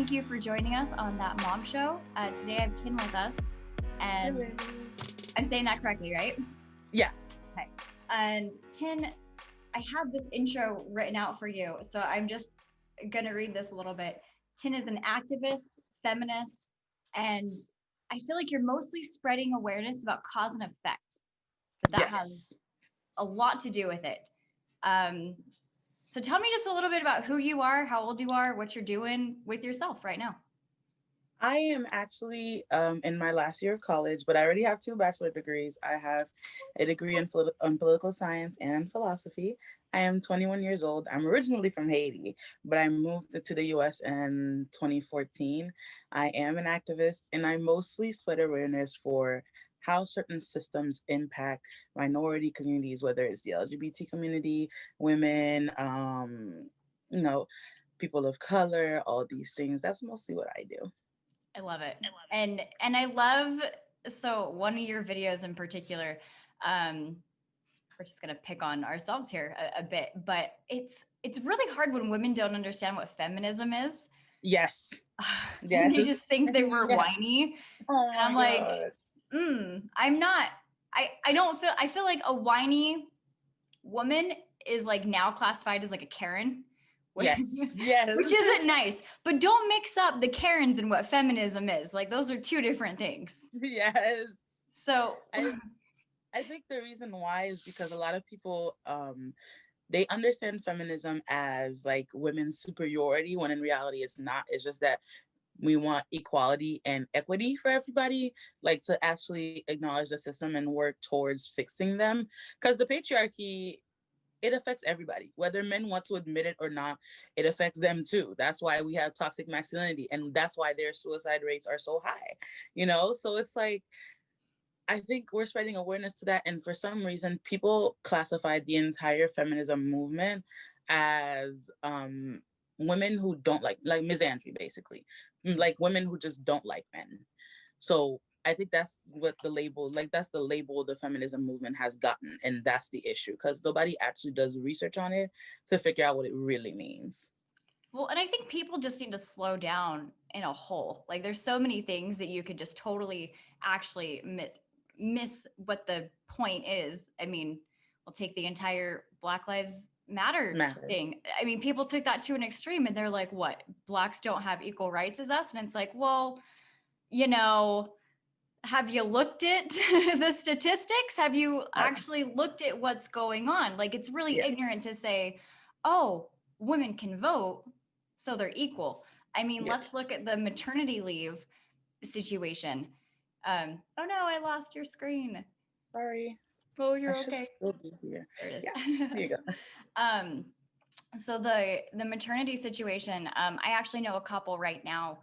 thank you for joining us on That Mom Show. Today I have Tin with us, and Hello. I'm saying that correctly, right? Yeah. Okay. And Tin, I have this intro written out for you, so I'm just gonna read this a little bit. Tin is an activist, feminist, and I feel like you're mostly spreading awareness about cause and effect. That has a lot to do with it. So tell me just a little bit about who you are, how old you are, what you're doing with yourself right now. I am actually in my last year of college, but I already have 2 bachelor degrees. I have a degree in political science and philosophy. I am 21 years old. I'm originally from Haiti, but I moved to the US in 2014. I am an activist, and I mostly spread awareness for how certain systems impact minority communities, whether it's the LGBT community, women, you know, people of color, all these things. That's mostly what I do. I love it. And I love, so one of your videos in particular, we're just gonna pick on ourselves here a bit, but it's really hard when women don't understand what feminism is. Yes. Yes. They just think that we're Yes. whiny. Oh And I'm my like, God. I'm not. I feel like a whiny woman is like now classified as like a Karen. Yes. Yes. Which isn't nice, but don't mix up the Karens and what feminism is. Like those are 2 different things. Yes. So I think the reason why is because a lot of people they understand feminism as like women's superiority, when in reality it's not. It's just that we want equality and equity for everybody, like to actually acknowledge the system and work towards fixing them, because the patriarchy, it affects everybody, whether men want to admit it or not. It affects them too. That's why we have toxic masculinity, and that's why their suicide rates are so high. So it's like, I think we're spreading awareness to that, and for some reason people classify the entire feminism movement as women who don't like misandry, basically, like women who just don't like men. So I think that's what the label, like that's the label the feminism movement has gotten, and that's the issue, because nobody actually does research on it to figure out what it really means. well, and I think people just need to slow down in a whole. Like there's so many things that you could just totally actually miss what the point is. I mean, we'll take the entire Black Lives Matter thing. I mean, people took that to an extreme and they're like, what? Blacks don't have equal rights as us? And it's like, well, have you looked at the statistics? Have you actually looked at what's going on? Like, it's really ignorant to say, oh, women can vote, so they're equal. I mean, let's look at the maternity leave situation. Oh no, I lost your screen. Sorry. Oh, you're okay. Still be here. There it is. Yeah, there you go. So the maternity situation, I actually know a couple right now,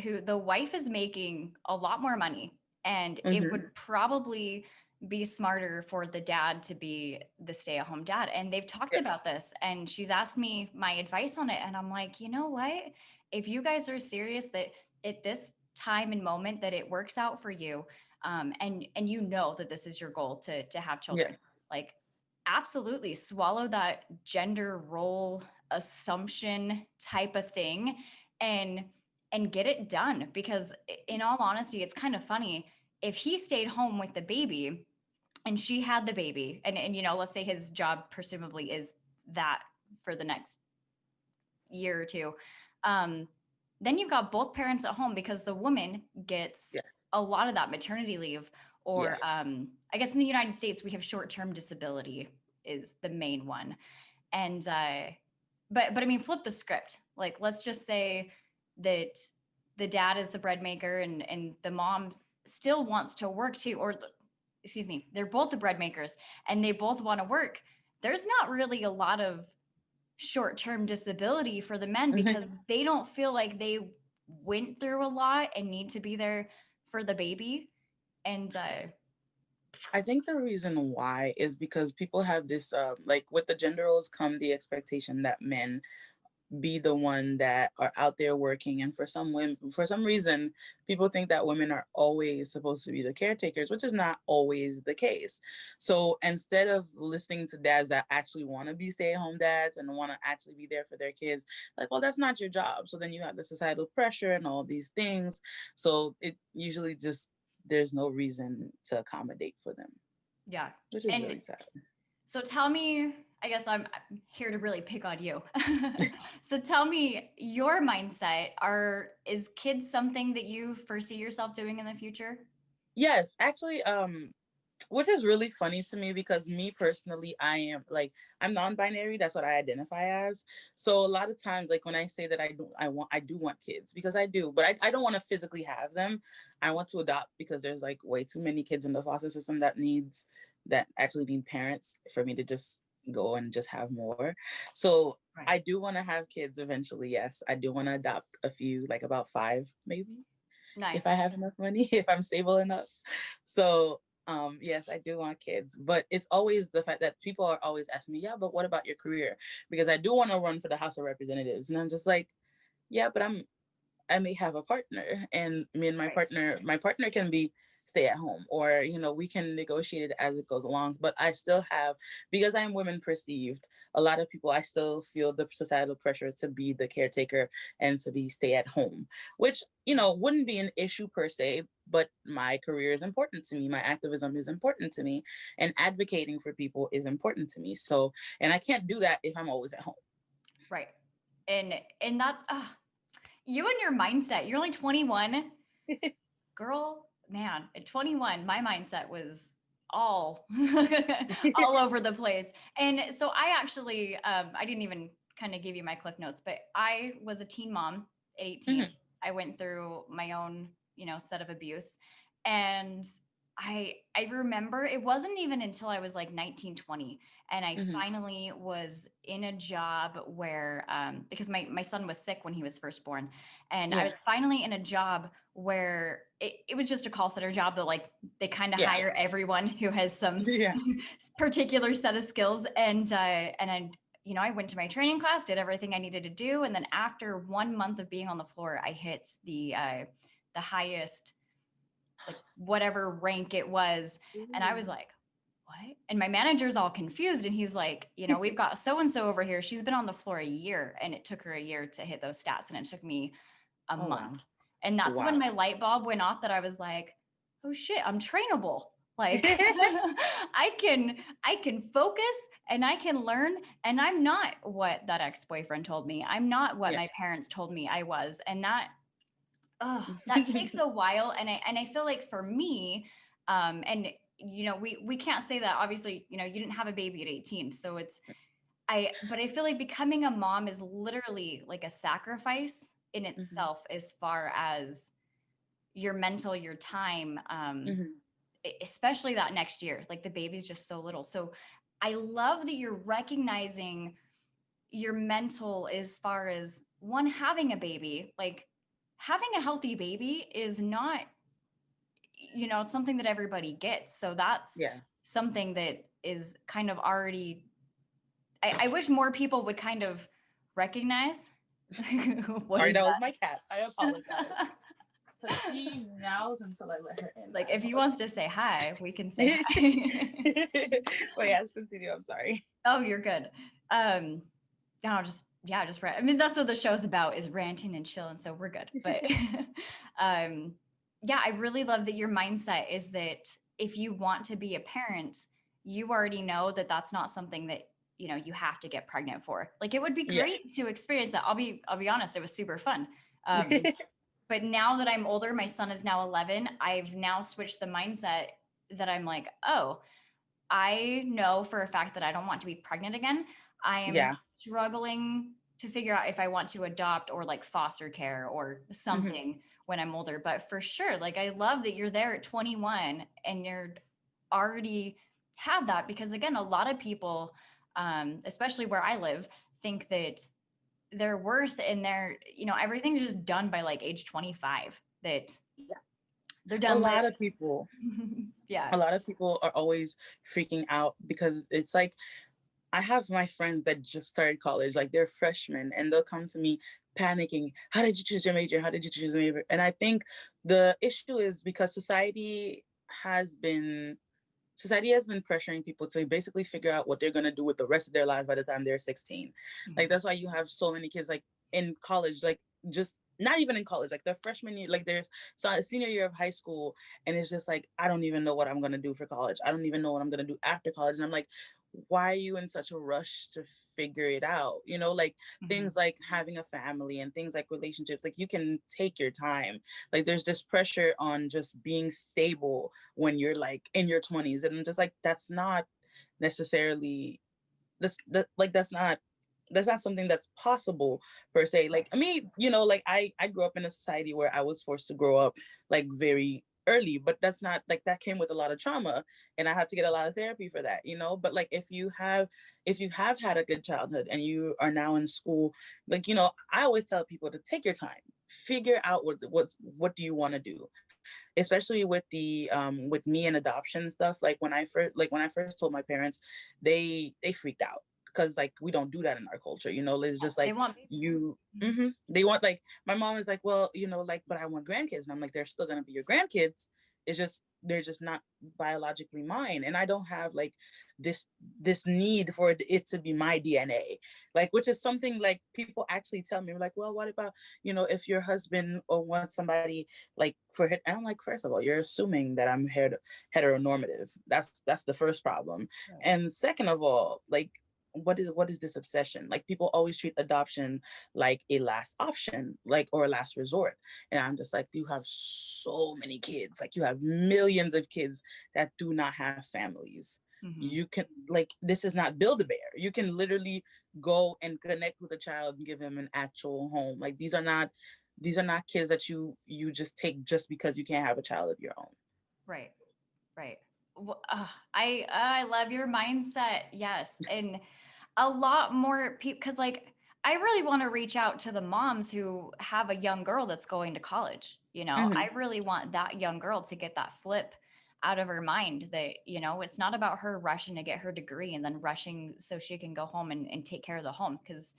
who the wife is making a lot more money, and it would probably be smarter for the dad to be the stay-at-home dad. And they've talked about this, and she's asked me my advice on it. And I'm like, you know what? If you guys are serious that at this time and moment that it works out for you, and you know that this is your goal to have children, like absolutely swallow that gender role assumption type of thing and get it done. Because in all honesty, it's kind of funny if he stayed home with the baby and she had the baby, and let's say his job presumably is that for the next year or 2, then you've got both parents at home, because the woman gets a lot of that maternity leave, or I guess in the United States we have short-term disability is the main one. And but I mean, flip the script. Like, let's just say that the dad is the bread maker, and the mom still wants to work too, or excuse me, they're both the bread makers and they both want to work. There's not really a lot of short-term disability for the men, because they don't feel like they went through a lot and need to be there for the baby. And I think the reason why is because people have this like, with the gender roles come the expectation that men be the one that are out there working. And for some women, for some reason, people think that women are always supposed to be the caretakers, which is not always the case. So instead of listening to dads that actually want to be stay-at-home dads and want to actually be there for their kids, like, well, that's not your job. So then you have the societal pressure and all these things. So it usually just, there's no reason to accommodate for them. Yeah. Which is And really sad. so tell me, I guess I'm here to really pick on you. So tell me your mindset. Is kids something that you foresee yourself doing in the future? Yes, actually, which is really funny to me because me personally, I'm non-binary. That's what I identify as. So a lot of times, like when I say that I do want kids, because I do, but I don't want to physically have them. I want to adopt because there's like way too many kids in the foster system that actually need parents for me to just go and just have more. So Right. I do want to have kids eventually. Yes, I do want to adopt a few, like about 5 maybe, Nice. if I have enough money, if I'm stable enough. So yes, I do want kids, but it's always the fact that people are always asking me, yeah, but what about your career? Because I do want to run for the House of Representatives. And I'm just like, yeah, but I may have a partner, and me and Right. my partner can be stay at home, or we can negotiate it as it goes along. But I still have, because I'm women perceived, a lot of people, I still feel the societal pressure to be the caretaker and to be stay at home, which wouldn't be an issue per se, but my career is important to me, my activism is important to me, and advocating for people is important to me. So, and I can't do that if I'm always at home. Right. And that's you and your mindset. You're only 21. Girl, man, at 21, my mindset was all all over the place. And so I actually I didn't even kind of give you my cliff notes, but I was a teen mom at 18. Mhm. I went through my own, set of abuse. And I remember it wasn't even until I was like 19, 20, and I Mhm. finally was in a job where because my son was sick when he was first born, and I Yeah. was finally in a job where it was just a call center job that like they kind of Yeah. hire everyone who has some Yeah. particular set of skills. And I went to my training class, did everything I needed to do, and then after 1 month of being on the floor, I hit the highest, like whatever rank it was. And I was like, what? And my manager's all confused, and he's like, we've got so and so over here, she's been on the floor a year, and it took her a year to hit those stats, and it took me a Oh month. wow. And that's when Wow. my light bulb went off, that I was like, oh shit, I'm trainable. Like I can focus and I can learn, and I'm not what that ex-boyfriend told me. I'm not what Yeah. my parents told me I was. And that takes a while. And I feel like for me, and we can't say that obviously, you didn't have a baby at 18. So but I feel like becoming a mom is literally like a sacrifice in Mhm. itself, as far as your mental, your time, Mhm. especially that next year, like the baby's just so little. So I love that you're recognizing your mental, as far as one, having a baby. Like having a healthy baby is not, it's something that everybody gets. So that's Yeah. something that is kind of already, I wish more people would kind of recognize. What Sorry, is that was that? my cat. I apologize. Because she meows until I let her in. Like I if he wants to say hi, we can say apologize. hi. But yes, continue. I'm sorry. Oh, you're good. No, just rant. I mean, that's what the show's about, is ranting and chilling. So we're good. But um, yeah, I really love that your mindset is that if you want to be a parent, you already know that that's not something that you have to get pregnant for. Like it would be great Yes. to experience that. I'll be honest, it was super fun. But now that I'm older, my son is now 11. I've now switched the mindset that I'm like, oh, I know for a fact that I don't want to be pregnant again. I am Yeah. struggling to figure out if I want to adopt or like foster care or Mhm. something when I'm older. But for sure, like I love that you're there at 21 and you're already have that, because again, a lot of people, especially where I live, think that their worth and everything's just done by like age 25, that Yeah. they're A done lot of people, yeah. a lot of people are always freaking out because it's like I have my friends that just started college, like they're freshmen, and they'll come to me panicking. How did you choose your major? How did you choose your major? And I think the issue is because has been society has been pressuring people to basically figure out what they're going to do with the rest of their lives by the time they're 16. Like, that's why you have so many kids like in college, like just not even in college, like their freshman year, like their senior year of high school. And it's just like, I don't even know what I'm going to do for college. I don't even know what I'm going to do after college. And I'm like, why are you in such a rush to figure it out? You know, like things like having a family and things like relationships, like you can take your time. Like there's this pressure on just being stable when you're like in your 20s. And I'm just like, that's not necessarily that's not something that's possible per se. Like, I mean, you know, like I grew up in a society where I was forced to grow up like very early, but that's not like, that came with a lot of trauma, and I had to get a lot of therapy for that, you know. But like, if you have had a good childhood and you are now in school, like, you know, I always tell people to take your time, figure out what do you want to do, especially with me and adoption stuff. Like when I first told my parents, they freaked out, because like we don't do that in our culture, you know. It's just They like want they want, like, my mom is like, well, you know, like, but I want grandkids. And I'm like, they're still gonna be your grandkids. It's just they're just not biologically mine, and I don't have like this need for it to be my DNA, like, which is something like people actually tell me, like, well, what about, you know, if your husband or wants somebody like for it? And I'm like, first of all, you're assuming that I'm heteronormative. That's the first problem. Right. And second of all, like, what is this obsession? Like, people always treat adoption like a last option, like, or a last resort. And I'm just like, you have so many kids, like you have millions of kids that do not have families. You can, like, this is not Build-A-Bear. You can literally go and connect with a child and give them an actual home. Like, these are not kids that you just take just because you can't have a child of your own. Right. Right. I love your mindset. Yes. And a lot more people, because like I really want to reach out to the moms who have a young girl that's going to college. You know, Mm-hmm. I really want that young girl to get that flip out of her mind that, you know, it's not about her rushing to get her degree and then rushing so she can go home and take care of the home. Because,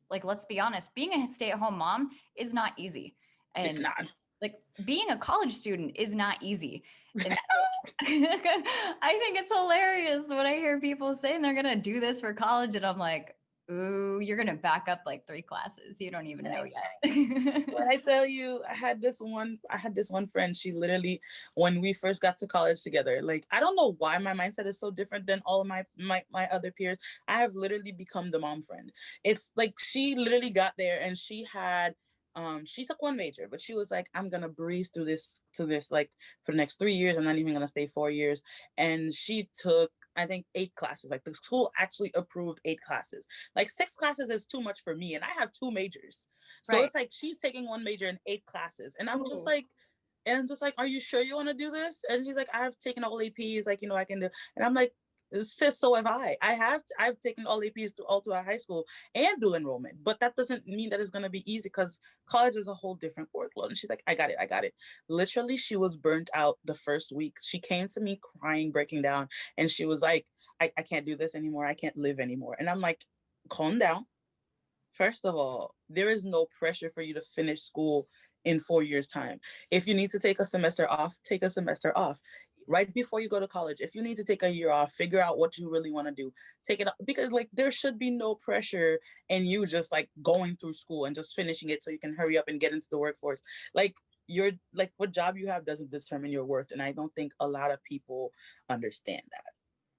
like, let's be honest, being a stay-at-home mom is not easy. It's And not. like being a college student is not easy. And I think it's hilarious when I hear people saying they're gonna do this for college, and I'm like, ooh, you're gonna back up like 3 classes. You don't even know yet. When I tell you, I had this one friend. She literally, when we first got to college together, like, I don't know why my mindset is so different than all of my other peers. I have literally become the mom friend. It's like, she literally got there and she took one major, but she was like, I'm gonna breeze through this to this, like, for the next 3 years. I'm not even gonna stay 4 years. And she took, I think, 8 classes. Like, the school actually approved 8 classes. Like, 6 classes is too much for me, and I have 2 majors. So Right. it's like she's taking one major in 8 classes. Ooh. And I'm just like, are you sure you want to do this? And she's like, I have taken all APs, like, you know, I can do. And I'm like, sis, so have I. I've taken all APs all throughout high school and dual enrollment, but that doesn't mean that it's gonna be easy, because college is a whole different workload. And she's like, I got it. Literally, she was burnt out the first week. She came to me crying, breaking down, and she was like, I can't do this anymore. I can't live anymore. And I'm like, calm down. First of all, there is no pressure for you to finish school in 4 years' time. If you need to take a semester off, take a semester off. Right before you go to college, if you need to take a year off, figure out what you really want to do. Take it off, because like, there should be no pressure in you just like going through school and just finishing it so you can hurry up and get into the workforce. Like, you're like, what job you have doesn't determine your worth. And I don't think a lot of people understand that.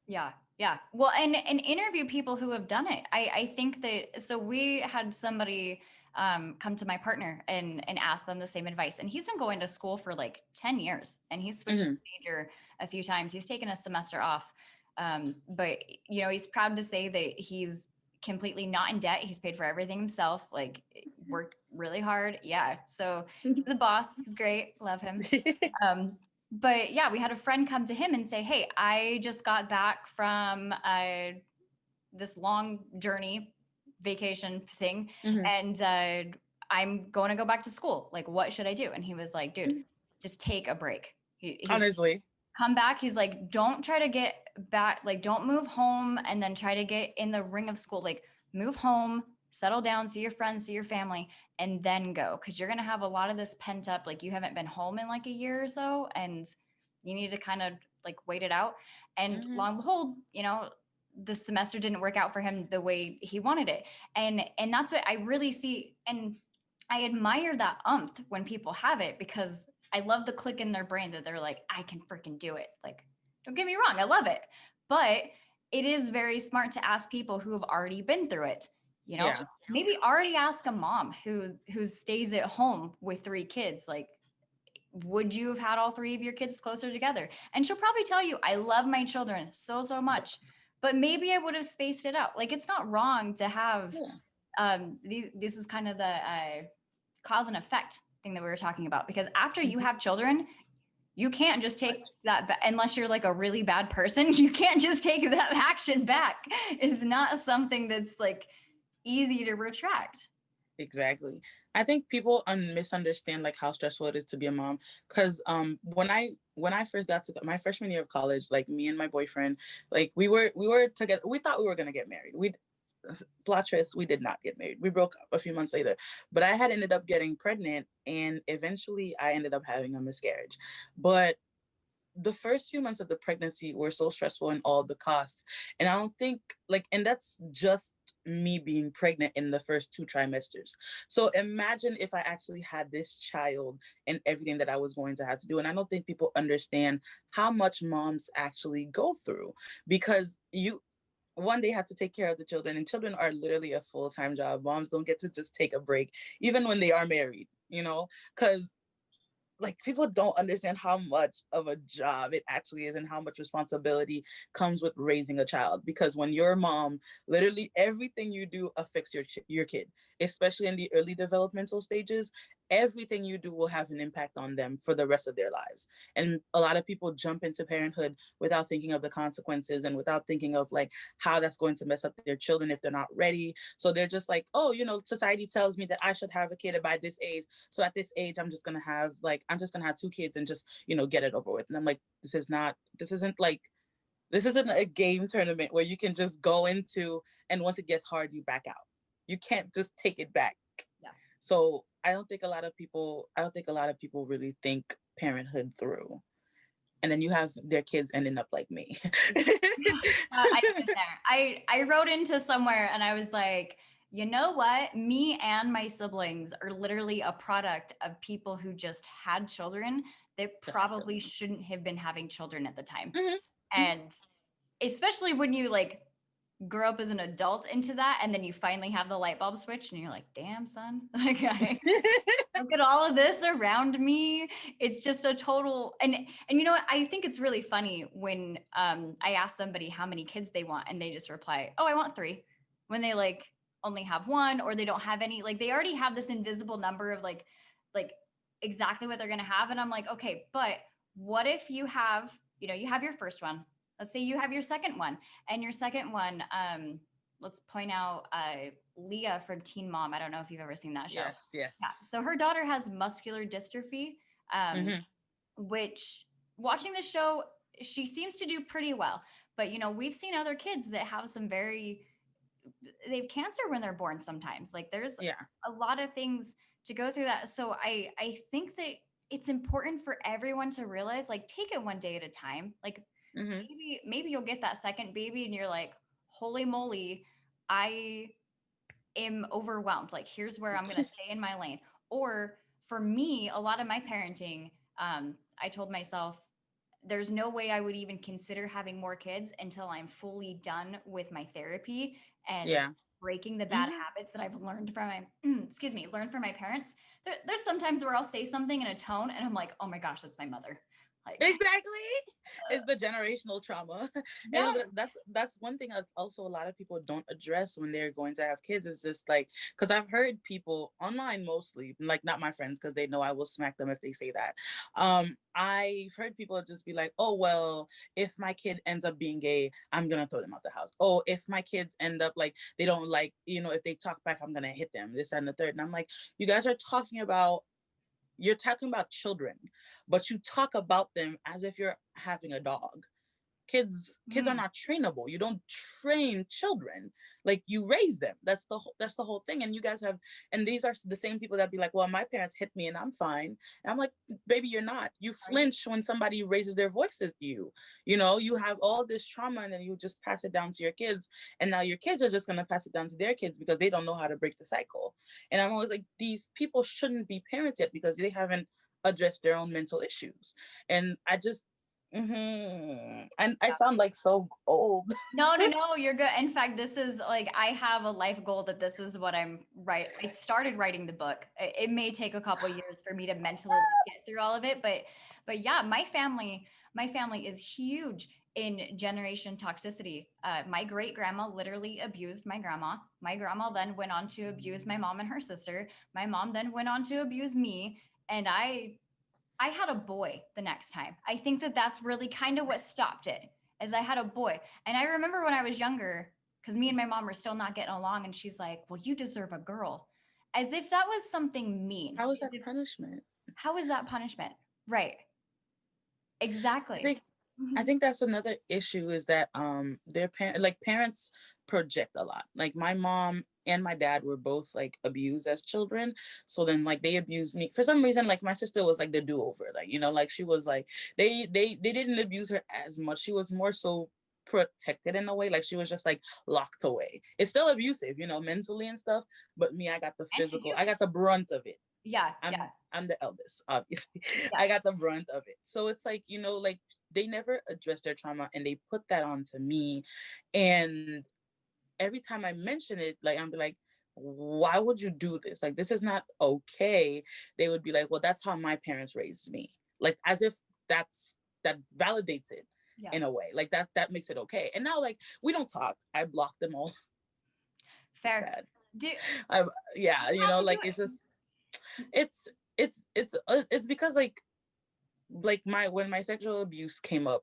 Yeah, yeah. Well, and interview people who have done it. I think that, so we had somebody come to my partner and ask them the same advice. And he's been going to school for like 10 years and he's switched Mhm. major a few times. He's taken a semester off. But you know, he's proud to say that he's completely not in debt. He's paid for everything himself, like worked really hard. Yeah. So he's a boss. He's great. Love him. But yeah, we had a friend come to him and say, hey, I just got back from this long journey vacation thing, Mhm. and I'm going to go back to school. Like, what should I do? And he was like, dude, just take a break. He's Honestly. come back. He's like, don't try to get back, like, don't move home and then try to get in the ring of school. Like, move home, settle down, see your friends, see your family, and then go. Cause you're gonna have a lot of this pent up, like you haven't been home in like a year or so, and you need to kind of like wait it out. And lo and behold, you know, the semester didn't work out for him the way he wanted it. And that's what I really see. And I admire that when people have it, because I love the click in their brain that they're like, I can freaking do it. Like, don't get me wrong, I love it. But it is very smart to ask people who have already been through it. You know, Yeah. maybe already ask a mom who stays at home with 3 kids, like, would you have had all 3 of your kids closer together? And she'll probably tell you, I love my children so, so much, but maybe I would have spaced it out. Like, it's not wrong to have, this is kind of the cause and effect thing that we were talking about, because after you have children, you can't just take that unless you're like a really bad person. You can't just take that action back. It's not something that's like easy to retract. Exactly. I think people misunderstand like how stressful it is to be a mom. Cause when I first got to my freshman year of college, like me and my boyfriend, like we were together. We thought we were gonna get married. We plot twist, we did not get married. We broke up a few months later. But I had ended up getting pregnant, and eventually I ended up having a miscarriage. But the first few months of the pregnancy were so stressful and all the costs. And I don't think like, and that's just me being pregnant in the first 2 trimesters. So imagine if I actually had this child and everything that I was going to have to do. And I don't think people understand how much moms actually go through, because one, they have to take care of the children, and children are literally a full-time job. Moms don't get to just take a break, even when they are married, because like people don't understand how much of a job it actually is and how much responsibility comes with raising a child. Because when you're a mom, literally everything you do affects your kid, especially in the early developmental stages. Everything you do will have an impact on them for the rest of their lives. And a lot of people jump into parenthood without thinking of the consequences and without thinking of like how that's going to mess up their children if they're not ready. So they're just like, oh, society tells me that I should have a kid by this age, so at this age I'm just gonna have 2 kids and just get it over with. And I'm like, this isn't a game tournament where you can just go into, and once it gets hard you back out. You can't just take it back. Yeah. So I don't think a lot of people really think parenthood through. And then you have their kids ending up like me. I've been there. I wrote into somewhere and I was like, you know what? Me and my siblings are literally a product of people who just had children that probably shouldn't have been having children at the time. And especially when you like grow up as an adult into that, and then you finally have the light bulb switch and you're like, damn, son, like look at all of this around me. It's just a total, and you know what? I think it's really funny when I ask somebody how many kids they want and they just reply, oh, I want 3, when they like only have 1, or they don't have any, like they already have this invisible number of like exactly what they're going to have. And I'm like, okay, but what if you have, you have your first one. Let's say you have your second one, and your second one, let's point out Leah from Teen Mom. I don't know if you've ever seen that show. Yes. Yeah. So her daughter has muscular dystrophy, which watching the show, she seems to do pretty well. But, we've seen other kids that have they have cancer when they're born sometimes. Like there's a lot of things to go through that. So I think that it's important for everyone to realize, like, take it one day at a time. Like, maybe you'll get that second baby and you're like, holy moly, I am overwhelmed. Like, here's where I'm going to stay in my lane. Or for me, a lot of my parenting, I told myself, there's no way I would even consider having more kids until I'm fully done with my therapy and breaking the bad habits that I've learned from learned from my parents. There's sometimes where I'll say something in a tone and I'm like, oh my gosh, that's my mother. Like, exactly. It's the generational trauma. Yeah. And that's one thing also a lot of people don't address when they're going to have kids. Is just like, because I've heard people online, mostly, like not my friends, because they know I will smack them if they say that. I've heard people just be like, oh, well, if my kid ends up being gay, I'm gonna throw them out the house. Oh, if my kids end up like, they don't like, if they talk back, I'm gonna hit them, this and the third. And I'm like, you guys are talking about you're talking about children, but you talk about them as if you're having a dog. Kids are not trainable. You don't train children, like you raise them. That's the whole thing. And you guys have, and these are the same people that be like, well, my parents hit me and I'm fine. And I'm like, baby, you're not. You flinch when somebody raises their voice at you. You know, you have all this trauma and then you just pass it down to your kids, and now your kids are just going to pass it down to their kids because they don't know how to break the cycle. And I'm always like, these people shouldn't be parents yet because they haven't addressed their own mental issues. And I just, and I sound like so old. No, you're good. In fact, this is like, I have a life goal that this is what I started writing the book. It may take a couple years for me to mentally get through all of it, but yeah, my family is huge in generation toxicity. My great grandma literally abused my grandma. My grandma then went on to abuse my mom and her sister. My mom then went on to abuse me, and I had a boy the next time. I think that that's really kind of what stopped it, as I had a boy. And I remember when I was younger, because me and my mom were still not getting along, and she's like, well, you deserve a girl. As if that was something mean. How is that punishment? How is that punishment? Right. Exactly. I think that's another issue, is that their parents project a lot. Like my mom and my dad were both like abused as children, so then like they abused me for some reason. Like my sister was like the do-over, like, you know, like she was like, they didn't abuse her as much. She was more so protected in a way, like she was just like locked away. It's still abusive, you know, mentally and stuff, but me, I got the physical, I got the brunt of it. Yeah, I'm the eldest, obviously. Yeah. I got the brunt of it. So it's like, you know, like they never address their trauma and they put that onto me. And every time I mention it, like I'm like, why would you do this? Like, this is not okay. They would be like, well, that's how my parents raised me. Like, as if that validates it. Yeah. In a way, like that makes it okay. And now, like, we don't talk. I block them all. Fair. Yeah, you know, like it's just, it's because like when my sexual abuse came up,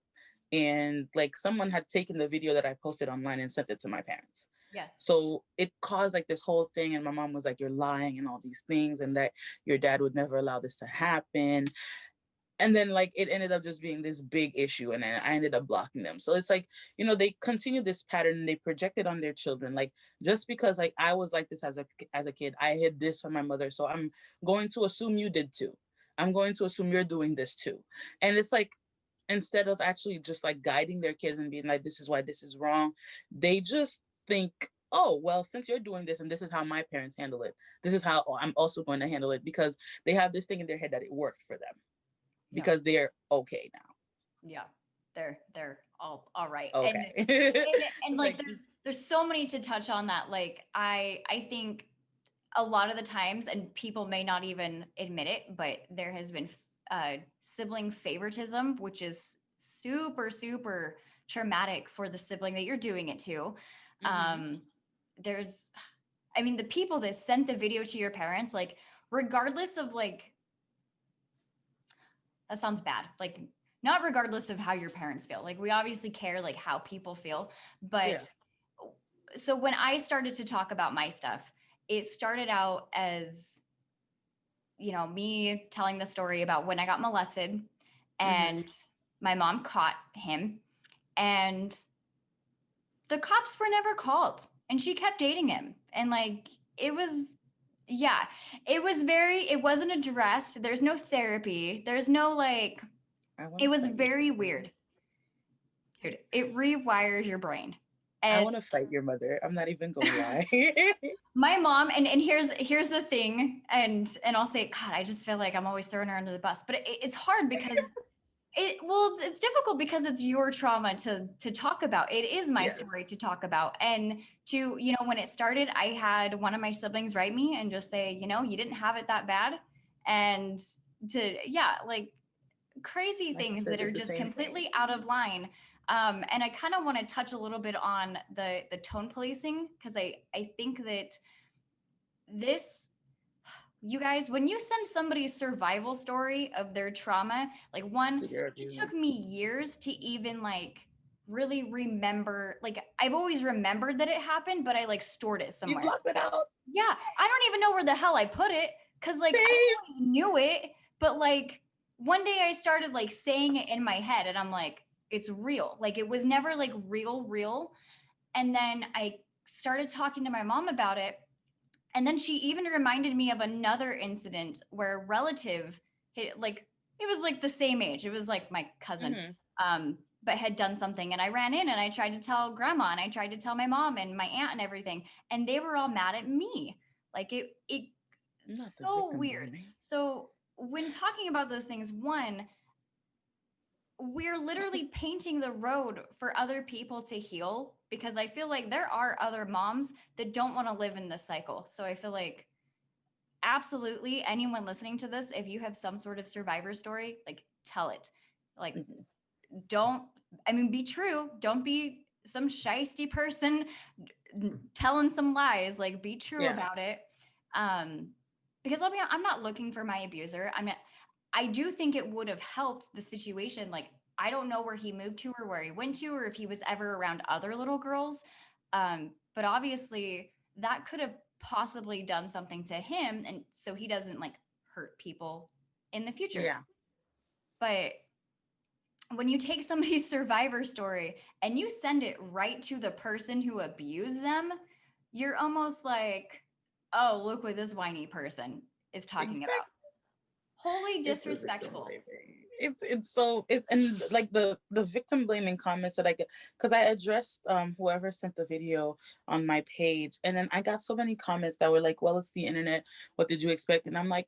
and like someone had taken the video that I posted online and sent it to my parents. Yes. So it caused like this whole thing, and my mom was like, you're lying and all these things, and that your dad would never allow this to happen. And then like it ended up just being this big issue, and then I ended up blocking them. So it's like, you know, they continue this pattern and they project it on their children. Like, just because like I was like this as a kid, I hid this from my mother, so I'm going to assume you did too. I'm going to assume you're doing this too. And it's like, instead of actually just like guiding their kids and being like, this is why this is wrong, they just think, oh, well, since you're doing this and this is how my parents handle it, this is how I'm also going to handle it, because they have this thing in their head that it worked for them. Because they're okay now. Yeah, they're all right. Okay. And like there's so many to touch on that. Like I think a lot of the times, and people may not even admit it, but there has been sibling favoritism, which is super, super traumatic for the sibling that you're doing it to. Mm-hmm. The people that sent the video to your parents, like, regardless of like, that sounds bad. Like, not regardless of how your parents feel. Like, we obviously care like how people feel. But So when I started to talk about my stuff, it started out as, you know, me telling the story about when I got molested, and my mom caught him, and the cops were never called, and she kept dating him. And like, it wasn't addressed. There's no therapy. There's no like, it was very weird. Dude, it rewires your brain. And I want to fight your mother. I'm not even going to lie. My mom, and here's the thing, and I'll say, God, I just feel like I'm always throwing her under the bus, but it's hard because it's difficult because it's your trauma to talk about. It is my story to talk about. And to, you know, when it started, I had one of my siblings write me and just say, you know, you didn't have it that bad. And like crazy things that are just completely out of line. And I kind of want to touch a little bit on the tone policing, because I think that you guys, when you send somebody's survival story of their trauma, like it took me years to even like really remember. Like, I've always remembered that it happened, but I like stored it somewhere. You blocked it out. Yeah, I don't even know where the hell I put it, because like I always knew it, But like one day I started like saying it in my head and I'm like, it's real. Like it was never like real. And then I started talking to my mom about it. And then she even reminded me of another incident where a relative, like, it was like the same age. It was like my cousin, Mm-hmm. but had done something. And I ran in and I tried to tell grandma and I tried to tell my mom and my aunt and everything. And they were all mad at me. Like it Not the so victim weird. blaming. So when talking about those things, one, we're literally painting the road for other people to heal because I feel like there are other moms that don't want to live in this cycle. So I feel like absolutely anyone listening to this, if you have some sort of survivor story, like tell it. Like Mm-hmm. don't, I mean, be true. Don't be some shisty person telling some lies. Like be true Yeah. about it. Um, because I'm not looking for my abuser. I do think it would have helped the situation. Like, I don't know where he moved to or where he went to, or if he was ever around other little girls. But obviously, that could have possibly done something to him. And so he doesn't like hurt people in the future. Yeah. But when you take somebody's survivor story and you send it right to the person who abused them, you're almost like, oh, look what this whiny person is talking Exactly. about. Wholly It's the victim disrespectful. blaming. It's so it's and like the victim blaming comments that I get, because I addressed whoever sent the video on my page, and then I got so many comments that were like, well, it's the internet, what did you expect? And I'm like,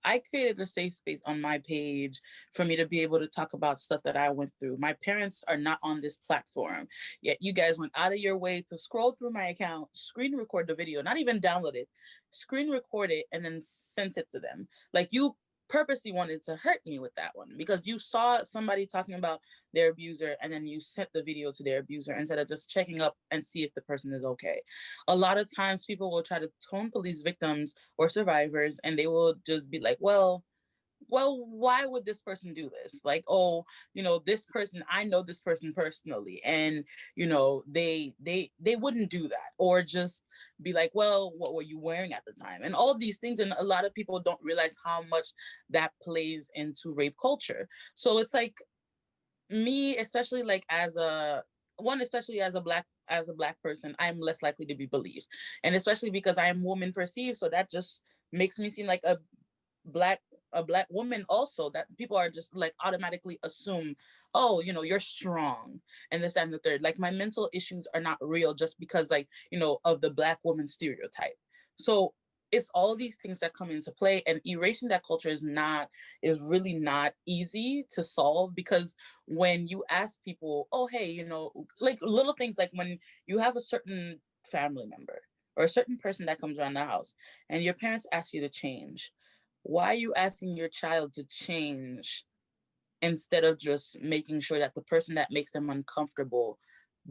I created a safe space on my page for me to be able to talk about stuff that I went through. My parents are not on this platform, yet you guys went out of your way to scroll through my account, screen record the video, not even download it, screen record it, and then sent it to them. Like, you purposely wanted to hurt me with that one because you saw somebody talking about their abuser and then you sent the video to their abuser instead of just checking up and see if the person is okay. A lot of times people will try to tone police victims or survivors and they will just be like, well, why would this person do this? Like, oh, this person, I know this person personally, and they wouldn't do that. Or just be like, well, what were you wearing at the time? And all these things. And a lot of people don't realize how much that plays into rape culture. So it's like, me, especially like especially as a black person, I'm less likely to be believed. And especially because I am woman perceived, so that just makes me seem like black a black woman also, that people are just like automatically assume, oh, you're strong, and this and the third. Like, my mental issues are not real just because, like, of the black woman stereotype. So it's all these things that come into play, and erasing that culture is really not easy to solve, because when you ask people, oh, hey, like little things, like when you have a certain family member or a certain person that comes around the house and your parents ask you to change, why are you asking your child to change instead of just making sure that the person that makes them uncomfortable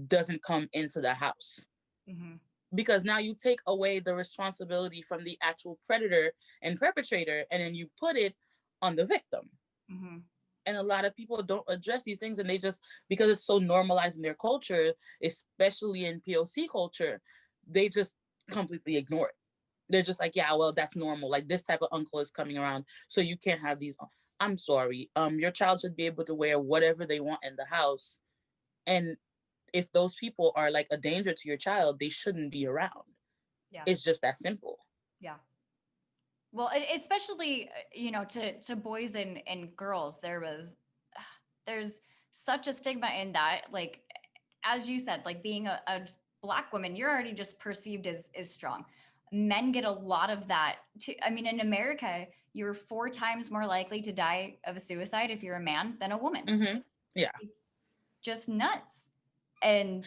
doesn't come into the house? Mm-hmm. Because now you take away the responsibility from the actual predator and perpetrator, and then you put it on the victim. Mm-hmm. And a lot of people don't address these things, and they just, because it's so normalized in their culture, especially in POC culture, they just completely ignore it. They're just like, yeah, well, that's normal. Like, this type of uncle is coming around, so you can't have these. I'm sorry. Your child should be able to wear whatever they want in the house. And if those people are like a danger to your child, they shouldn't be around. Yeah. It's just that simple. Yeah. Well, especially to boys and girls, there's such a stigma in that. Like as you said, like being a black woman, you're already just perceived as strong. Men get a lot of that too. I mean, in America, you're 4 times more likely to die of a suicide if you're a man than a woman. Mm-hmm. Yeah. It's just nuts. And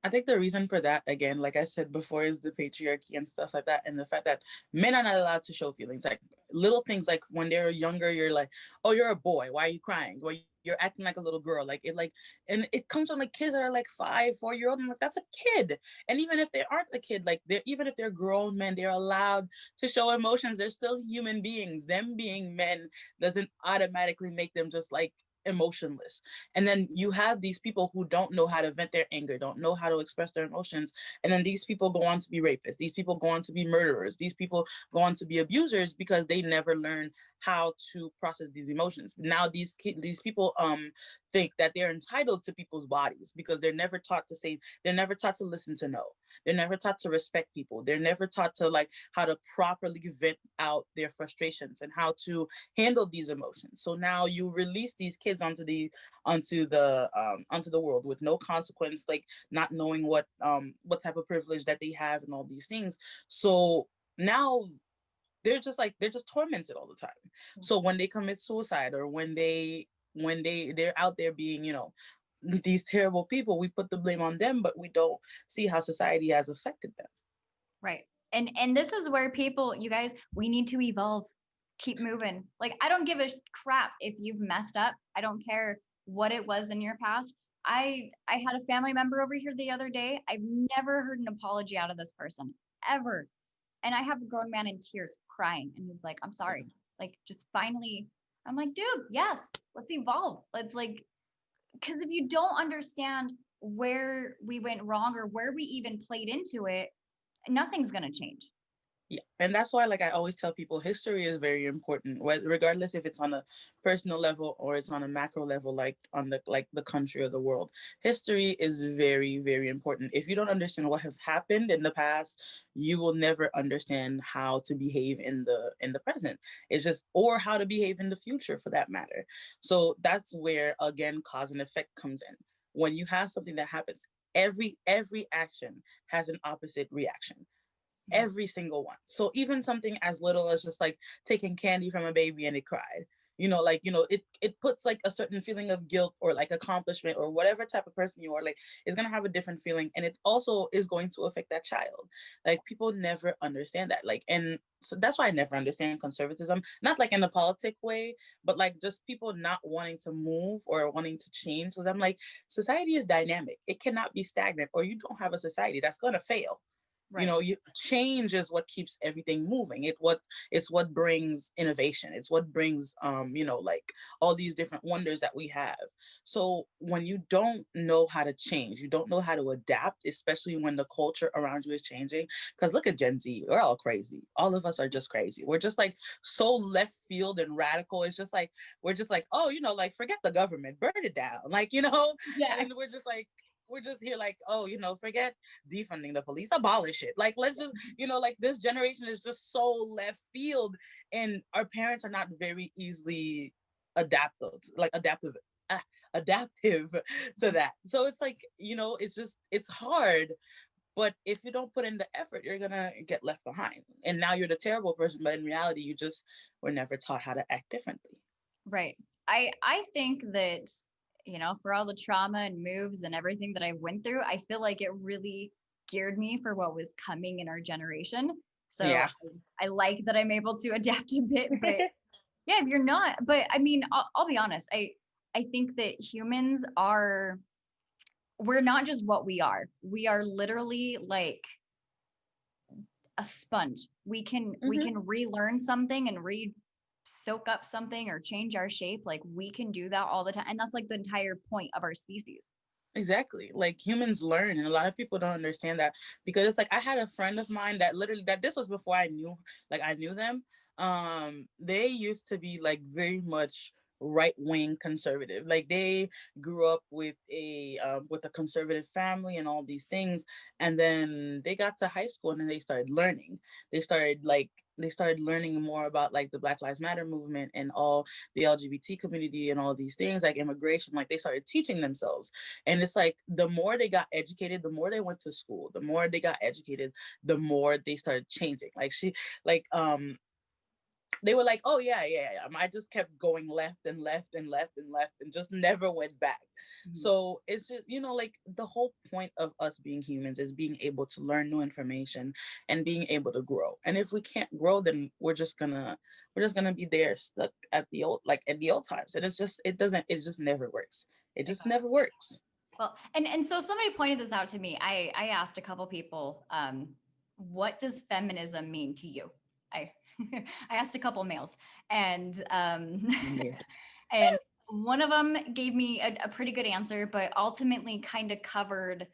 I think the reason for that, again, like I said before, is the patriarchy and stuff like that, and the fact that men are not allowed to show feelings. Like, little things, like when they're younger, you're like, "Oh, you're a boy. Why are you crying? Well, you're acting like a little girl." Like, and it comes from like kids that are like 5, 4 year old. I'm like, that's a kid. And even if they aren't a kid, like even if they're grown men, they're allowed to show emotions. They're still human beings. Them being men doesn't automatically make them just like emotionless. And then you have these people who don't know how to vent their anger, don't know how to express their emotions, and then these people go on to be rapists, these people go on to be murderers, these people go on to be abusers, because they never learn how to process these emotions. Now these people think that they're entitled to people's bodies because they're never taught to say, they're never taught to listen to no. They're never taught to respect people. They're never taught to like how to properly vent out their frustrations and how to handle these emotions. So now you release these kids onto the world with no consequence, like not knowing what type of privilege that they have and all these things. So now they're just tormented all the time. So when they commit suicide, or they're out there being, these terrible people, we put the blame on them, but we don't see how society has affected them. Right. And this is where people, you guys, we need to evolve. Keep moving. Like, I don't give a crap if you've messed up. I don't care what it was in your past. I had a family member over here the other day. I've never heard an apology out of this person ever. And I have a grown man in tears crying, and he's like, "I'm sorry." Like, just finally, I'm like, "Dude, yes, let's evolve." Let's like, because if you don't understand where we went wrong or where we even played into it, nothing's going to change. Yeah, and that's why, like, I always tell people, history is very important, regardless if it's on a personal level or it's on a macro level, like on the country or the world. History is very, very important. If you don't understand what has happened in the past, you will never understand how to behave in the present. It's just, or how to behave in the future, for that matter. So that's where, again, cause and effect comes in. When you have something that happens, every action has an opposite reaction, every single one. So even something as little as just like taking candy from a baby and it cried, it puts like a certain feeling of guilt or like accomplishment, or whatever type of person you are, like, it's going to have a different feeling, and it also is going to affect that child. Like, people never understand that. Like, and so that's why I never understand conservatism, not like in a politic way, but like just people not wanting to move or wanting to change. So I'm like, society is dynamic, it cannot be stagnant, or you don't have a society that's going to fail. Right. Change is what keeps everything moving. It's what brings innovation. It's what brings like all these different wonders that we have. So when you don't know how to change, you don't know how to adapt, especially when the culture around you is changing. Because look at Gen Z, we're all crazy. All of us are just crazy. We're just like so left field and radical. It's just like, we're just like, oh, like, forget the government, burn it down, like, Yeah. and we're just here like, oh, forget defunding the police, abolish it. Like, let's just, like, this generation is just so left field, and our parents are not very easily adaptive, like adaptive to that. So it's like, it's hard. But if you don't put in the effort, you're gonna get left behind. And now you're the terrible person, but in reality, you just were never taught how to act differently. Right. I think that, for all the trauma and moves and everything that I went through, I feel like it really geared me for what was coming in our generation. So Yeah. I like that I'm able to adapt a bit, but yeah, if you're not, but I mean, I'll be honest. I think that we're not just what we are. We are literally like a sponge. We can relearn something and soak up something or change our shape. Like, we can do that all the time. And that's like the entire point of our species. Exactly. Like, humans learn, and a lot of people don't understand that, because it's like, I had a friend of mine that literally, that this was before I knew them. They used to be like very much right-wing conservative. Like, they grew up with a conservative family and all these things, and then they got to high school and then they started learning. They started learning more about like the Black Lives Matter movement and all the LGBT community and all these things, like immigration. Like, they started teaching themselves. And it's like, the more they got educated, the more they went to school, the more they got educated, the more they started changing. Like they were like, oh yeah, yeah, yeah. I just kept going left and left and left and left and just never went back. So it's just, like, the whole point of us being humans is being able to learn new information and being able to grow. And if we can't grow, then we're just gonna be there, stuck at the old times. And it just never works. It just Exactly. never works. Well, and so somebody pointed this out to me. I asked a couple people, what does feminism mean to you? I I asked a couple males, and Yeah. and one of them gave me a pretty good answer, but ultimately kind of covered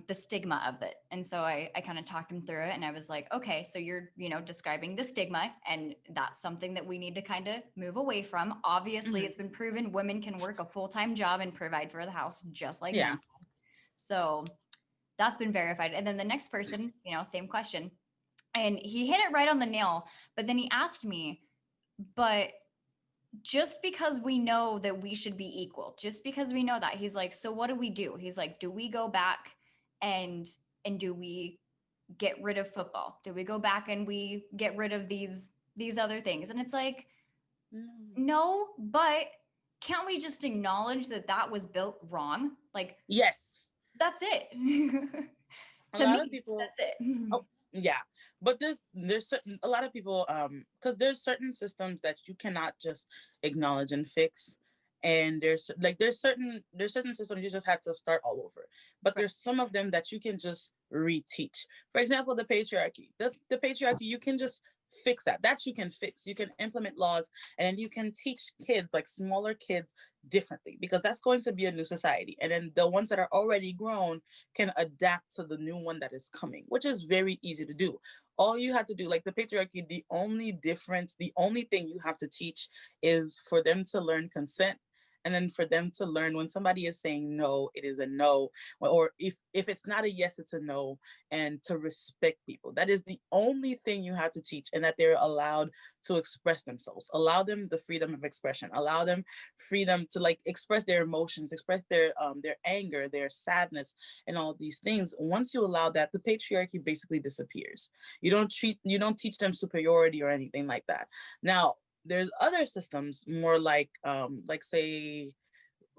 the stigma of it. And so I kind of talked him through it, and I was like, okay, so you're, describing the stigma, and that's something that we need to kind of move away from. Obviously, it's been proven women can work a full-time job and provide for the house just like Yeah. men. So that's been verified. And then the next person, same question. And he hit it right on the nail. But then he asked me, but just because we know that we should be equal, just because we know that, he's like, so what do we do? He's like, do we go back and do we get rid of football? Do we go back and we get rid of these other things? And it's like, no, but can't we just acknowledge that that was built wrong? Like, Yes. that's it. A To lot me, of people. that's it. Oh, yeah. But there's certain, a lot of people, because there's certain systems that you cannot just acknowledge and fix. And there's certain systems you just had to start all over. But there's some of them that you can just reteach. For example, the patriarchy. The patriarchy, you can just fix that you can fix. You can implement laws, and then you can teach kids, like smaller kids, differently, because that's going to be a new society. And then the ones that are already grown can adapt to the new one that is coming, which is very easy to do. All you have to do, like the patriarchy, the only difference, the only thing you have to teach is for them to learn consent, and then for them to learn when somebody is saying no, it is a no, or if it's not a yes, it's a no, and to respect people. That is the only thing you have to teach, and that they're allowed to express themselves. Allow them the freedom of expression. Allow them freedom to like express their emotions, express their anger, their sadness, and all these things. Once you allow that, the patriarchy basically disappears. You don't teach them superiority or anything like that. Now, there's other systems more like say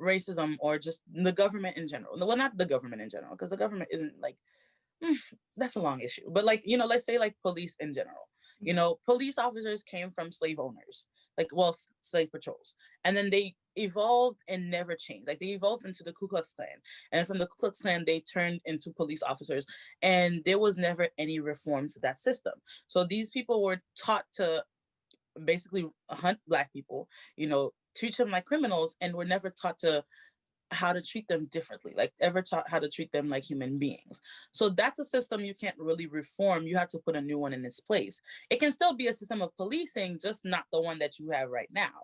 racism, or just the government in general. Well, not the government in general, because the government isn't like that's a long issue. But like, let's say like police in general. Police officers came from slave owners, like, well, slave patrols, and then they evolved and never changed. Like, they evolved into the Ku Klux Klan, and from the Ku Klux Klan they turned into police officers, and there was never any reform to that system. So these people were taught to basically hunt Black people, treat them like criminals, and were never taught to how to treat them differently, like ever taught how to treat them like human beings. So that's a system you can't really reform. You have to put a new one in its place. It can still be a system of policing, just not the one that you have right now.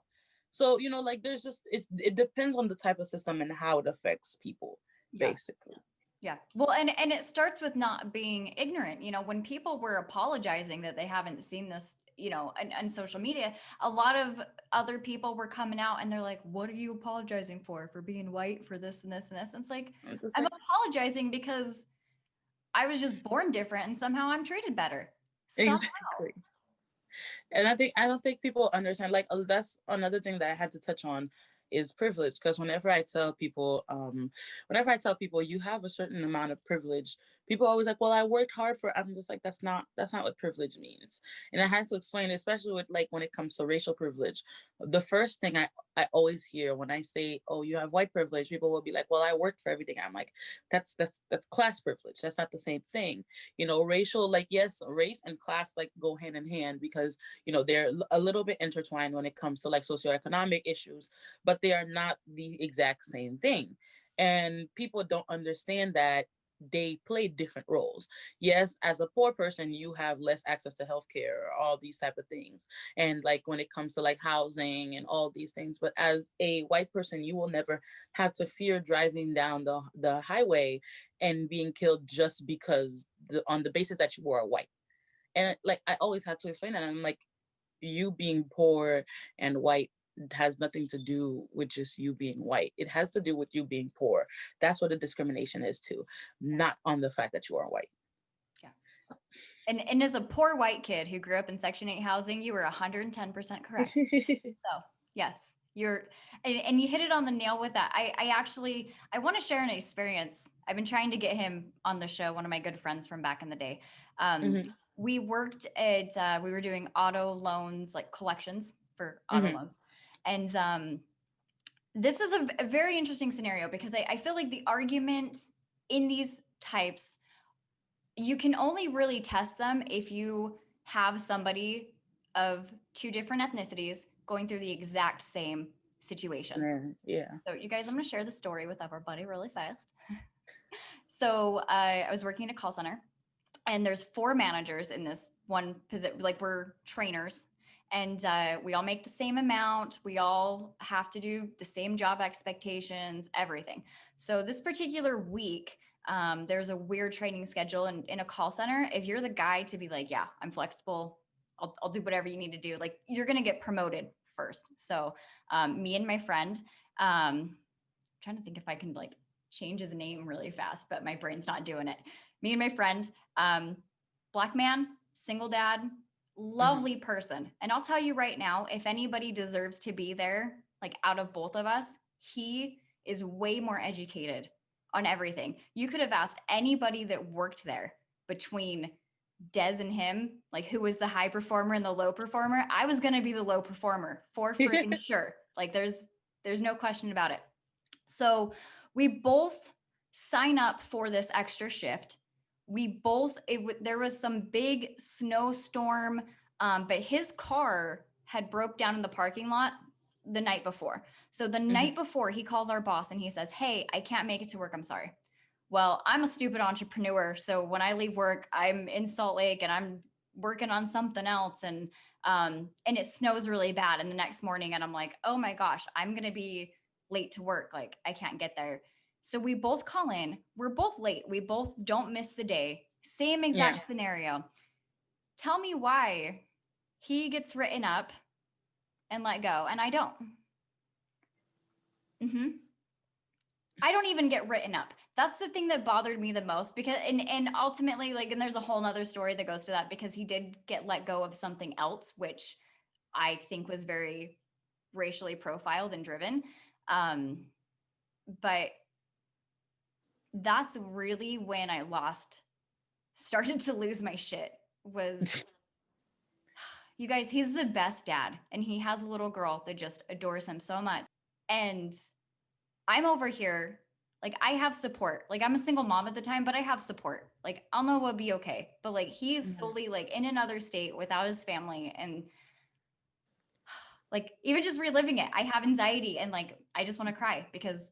So, like there's just, it depends on the type of system and how it affects people, basically. Yeah. Well, and it starts with not being ignorant. When people were apologizing that they haven't seen this, on social media, a lot of other people were coming out and they're like, what are you apologizing for being white, for this and this and this? And it's like, I'm apologizing because I was just born different and somehow I'm treated better. Somehow. Exactly. And I don't think people understand, like, that's another thing that I had to touch on, is privilege. Because whenever I tell people you have a certain amount of privilege, people are always like, well, I worked hard for it. I'm just like, that's not what privilege means. And I had to explain, especially with, like, when it comes to racial privilege. The first thing I always hear when I say, oh, you have white privilege, people will be like, well, I worked for everything. I'm like, that's class privilege. That's not the same thing. Racial, like, yes, race and class like go hand in hand, because they're a little bit intertwined when it comes to like socioeconomic issues, but they are not the exact same thing. And people don't understand that they play different roles. Yes, as a poor person, you have less access to healthcare, or all these type of things. And like when it comes to like housing and all these things, but as a white person, you will never have to fear driving down the highway and being killed just because on the basis that you are white. And like, I always had to explain that. I'm like, you being poor and white has nothing to do with just you being white. It has to do with you being poor. That's what the discrimination is too, not on the fact that you are white. Yeah. And as a poor white kid who grew up in Section 8 housing, you were 110% correct. So yes, and you hit it on the nail with that. I want to share an experience. I've been trying to get him on the show, one of my good friends from back in the day. We worked at, we were doing auto loans, like collections for auto loans. And this is a very interesting scenario, because I feel like the argument in these types, you can only really test them if you have somebody of two different ethnicities going through the exact same situation. Yeah. So you guys, I'm going to share the story with everybody really fast. So I was working in a call center, and there's 4 managers in this one position. Like, we're trainers, and we all make the same amount. We all have to do the same job expectations, everything. So this particular week, there's a weird training schedule in a call center. If you're the guy to be like, yeah, I'm flexible, I'll do whatever you need to do, like, you're gonna get promoted first. So me and my friend, trying to think if I can like change his name really fast, but my brain's not doing it. Me and my friend, black man, single dad, lovely person. And I'll tell you right now, if anybody deserves to be there, like out of both of us, he is way more educated on everything. You could have asked anybody that worked there between Des and him, like who was the high performer and the low performer. I was going to be the low performer for freaking sure. Like there's no question about it. So we both sign up for this extra shift. We both, there was some big snowstorm, but his car had broke down in the parking lot the night before. So the night before, he calls our boss and he says, "Hey, I can't make it to work. I'm sorry." Well, I'm a stupid entrepreneur. So when I leave work, I'm in Salt Lake and I'm working on something else. And it snows really bad. And the next morning, and I'm like, oh my gosh, I'm going to be late to work. Like, I can't get there. So we both call in. We're both late. We both don't miss the day. Same exact scenario. Tell me why he gets written up and let go, and I don't. I don't even get written up. That's the thing that bothered me the most, because and ultimately, like, and there's a whole nother story that goes to that, because he did get let go of something else, which I think was very racially profiled and driven. But that's really when I started to lose my shit. Was you guys, he's the best dad, and he has a little girl that just adores him so much. And I'm over here, like, I have support. Like, I'm a single mom at the time, but I have support. Like, I'll know we'll be okay. But like, he's solely like in another state without his family, and like, even just reliving it, I have anxiety, and like, I just want to cry, because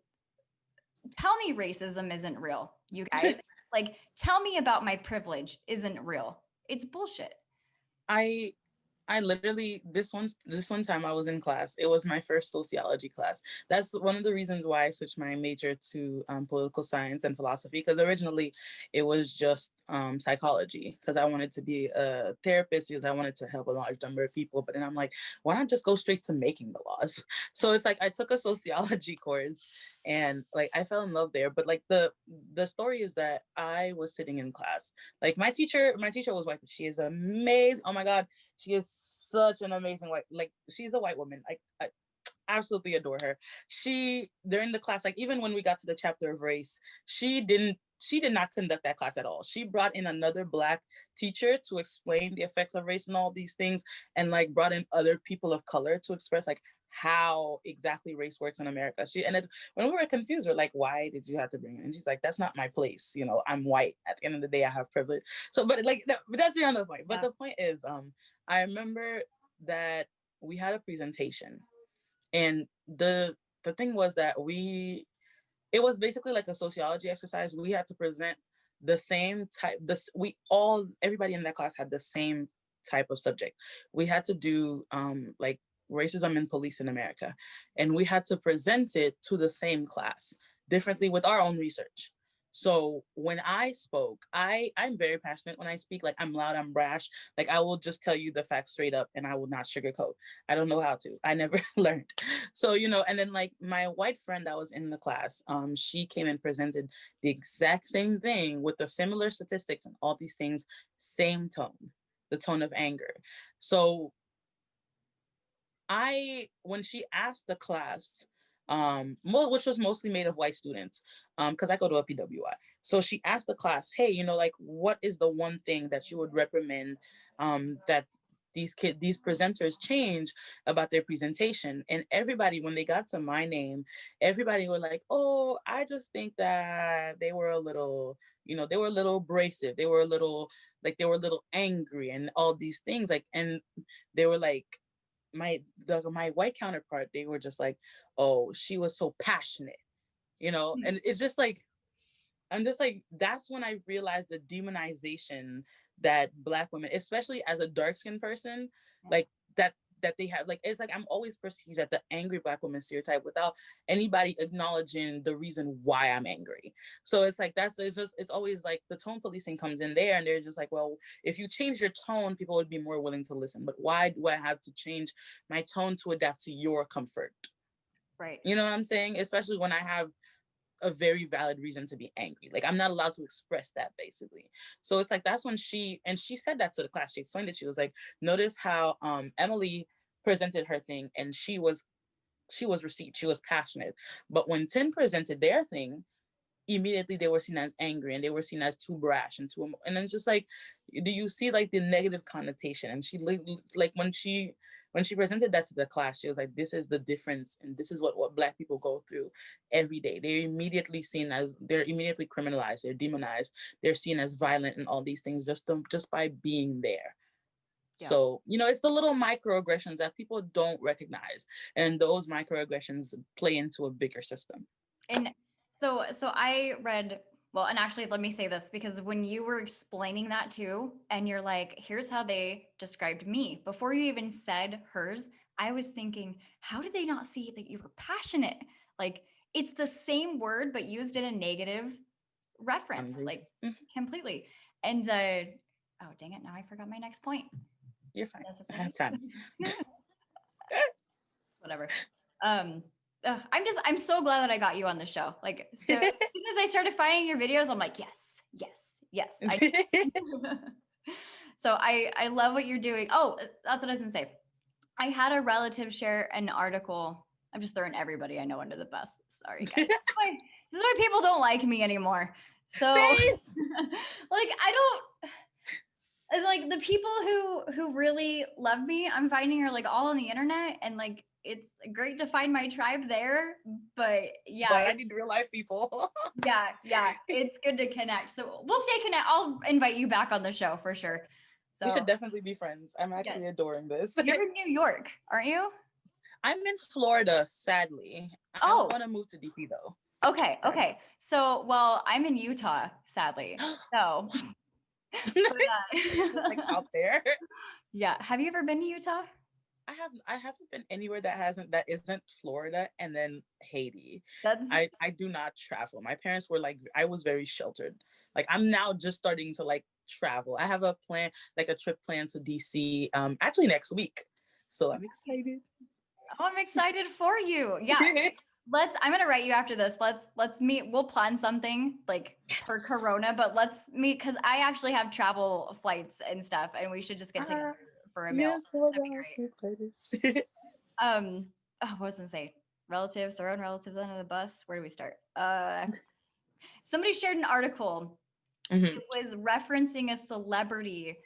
tell me racism isn't real, you guys. Like, tell me about my privilege isn't real. It's bullshit. I literally, this one time I was in class. It was my first sociology class. That's one of the reasons why I switched my major to political science and philosophy, because originally it was just psychology, because I wanted to be a therapist, because I wanted to help a large number of people. But then I'm like, why not just go straight to making the laws? So it's like I took a sociology course, and like I fell in love there. But like the story is that I was sitting in class. Like my teacher was white. She is amazing. Oh my God. She is such an amazing she's a white woman. I absolutely adore her. She, during the class, like even when we got to the chapter of race, she did not conduct that class at all. She brought in another Black teacher to explain the effects of race and all these things, and like brought in other people of color to express like how exactly race works in America. When we were confused, we're like, why did you have to bring it? And she's like, that's not my place. You know, I'm white. At the end of the day, I have privilege. So, but like, no, but that's beyond the point. But the point is, I remember that we had a presentation, and the thing was that it was basically like a sociology exercise. We had to present the same type, everybody in that class had the same type of subject. We had to do like racism and police in America, and we had to present it to the same class differently with our own research. So when I spoke, I'm very passionate when I speak. Like, I'm loud, I'm brash. Like, I will just tell you the facts straight up, and I will not sugarcoat. I don't know how to. I never learned. So, you know, and then like my white friend that was in the class, she came and presented the exact same thing with the similar statistics and all these things, same tone, the tone of anger. So when she asked the class, which was mostly made of white students, because I go to a PWI. So she asked the class, hey, you know, like, what is the one thing that you would recommend that these presenters change about their presentation? And everybody, when they got to my name, everybody were like, oh, I just think that they were a little, you know, they were a little abrasive. They were a little angry and all these things. Like, and they were like, my white counterpart, they were just like, oh, she was so passionate, you know. And it's just like, I'm just like, that's when I realized the demonization that Black women, especially as a dark skinned person, Yeah. like that they have. Like, it's like I'm always perceived as the angry Black woman stereotype without anybody acknowledging the reason why I'm angry. So it's like it's always like the tone policing comes in there, and they're just like, well, if you change your tone, people would be more willing to listen. But why do I have to change my tone to adapt to your comfort? Right. You know what I'm saying? Especially when I have a very valid reason to be angry. Like, I'm not allowed to express that, basically. So it's like, that's when she said that to the class. She explained it. She was like, notice how Emily presented her thing, and she was received. She was passionate. But when Tin presented their thing, immediately they were seen as angry, and they were seen as too brash and too, and it's just like, do you see like the negative connotation? And she like when she presented that to the class, she was like, this is the difference, and this is what Black people go through every day. They're immediately criminalized, they're demonized, they're seen as violent and all these things just by being there. Yeah. So, it's the little microaggressions that people don't recognize, and those microaggressions play into a bigger system. And so I read, well, and actually let me say this, because when you were explaining that too, and you're like, here's how they described me, before you even said hers, I was thinking, how did they not see that you were passionate? Like, it's the same word, but used in a negative reference, like completely. And oh, dang it, now I forgot my next point. You're fine. I have time. Whatever. I'm so glad that I got you on the show. Like, so as soon as I started finding your videos, I'm like, yes, yes, yes. So I love what you're doing. Oh, that's what I was gonna say. I had a relative share an article. I'm just throwing everybody I know under the bus. Sorry, guys. This is why people don't like me anymore. So, like, I don't like the people who really love me. I'm finding are like all on the internet, and like it's great to find my tribe there. But yeah, but I need real life people. yeah, it's good to connect. So we'll stay connected. I'll invite you back on the show for sure. So we should definitely be friends. I'm actually adoring this. You're in New York, aren't you? I'm in Florida, sadly. I want to move to DC though. Okay, sadly. Okay. So, well, I'm in Utah, sadly. So, but, like out there. Yeah. Have you ever been to Utah? I haven't been anywhere that isn't Florida and then Haiti. I do not travel. My parents were like, I was very sheltered. Like, I'm now just starting to like travel. I have a plan, like a trip planned to DC actually next week. So I'm excited. Oh, I'm excited for you. Yeah. I'm gonna write you after this. Let's meet. We'll plan something like per Corona, but let's meet, because I actually have travel flights and stuff, and we should just get together for a meal. Yes, that'd be great. I'm excited. Oh, what was I gonna say? Throwing relatives under the bus. Where do we start? Somebody shared an article. It was referencing a celebrity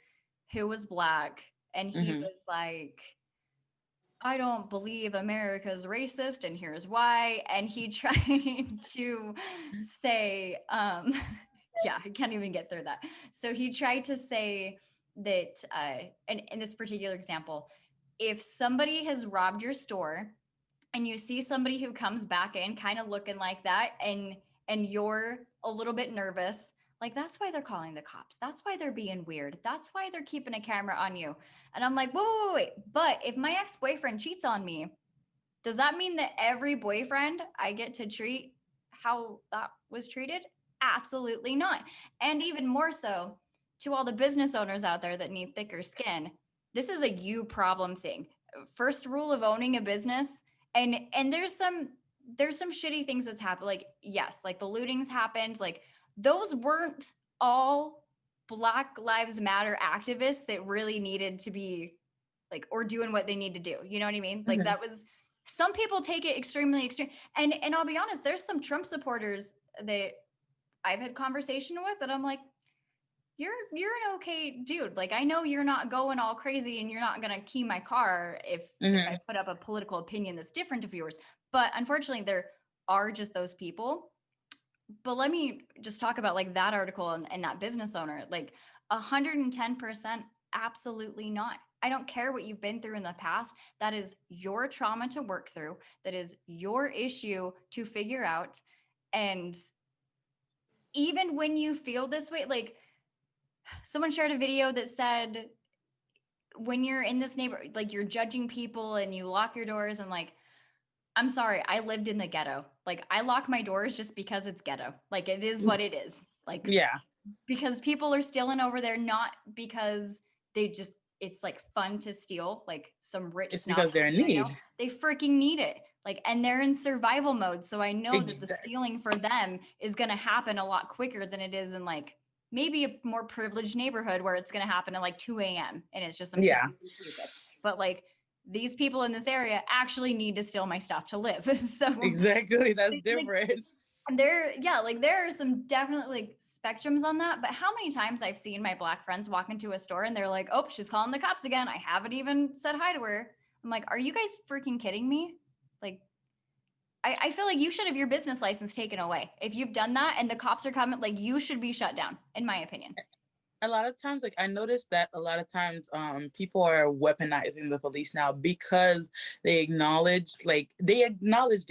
who was Black, and he was like, I don't believe America's racist, and here's why. And he tried to say, yeah, I can't even get through that. So he tried to say that, and in this particular example, if somebody has robbed your store and you see somebody who comes back in kind of looking like that, and you're a little bit nervous, like, that's why they're calling the cops. That's why they're being weird. That's why they're keeping a camera on you. And I'm like, wait. But if my ex-boyfriend cheats on me, does that mean that every boyfriend I get to treat how that was treated? Absolutely not. And even more so, to all the business owners out there that need thicker skin, this is a you problem thing. First rule of owning a business, and there's some shitty things that's happened. Like, yes, like the lootings happened. Like, those weren't all Black Lives Matter activists that really needed to be like, or doing what they need to do. You know what I mean? Like, that was, some people take it extremely extreme. And I'll be honest, there's some Trump supporters that I've had conversation with that I'm like, you're an okay dude. Like, I know you're not going all crazy, and you're not going to key my car if I put up a political opinion that's different of yours. But unfortunately, there are just those people. But let me just talk about like that article and that business owner. Like, 110%, absolutely not. I don't care what you've been through in the past. That is your trauma to work through. That is your issue to figure out. And even when you feel this way, like someone shared a video that said when you're in this neighborhood, like you're judging people and you lock your doors and like, I'm sorry, I lived in the ghetto. Like I lock my doors just because it's ghetto. Like it is what it is. Like Yeah. because people are stealing over there, not because they just it's like fun to steal, like some rich It's snob because they're in scenario. need. They freaking need it. Like, and they're in survival mode. So I know that the Exactly. stealing for them is gonna happen a lot quicker than it is in like maybe a more privileged neighborhood where it's gonna happen at like 2 a.m. and it's just some kid Yeah. who's stupid. But like these people in this area actually need to steal my stuff to live. So Exactly. That's like different. there are some definitely like spectrums on that, but how many times I've seen my Black friends walk into a store and they're like, oh, she's calling the cops again, I haven't even said hi to her. I'm like, are you guys freaking kidding me? Like I feel like you should have your business license taken away if you've done that and the cops are coming. Like you should be shut down, in my opinion. A lot of times, like I noticed that a lot of times people are weaponizing the police now because they acknowledge the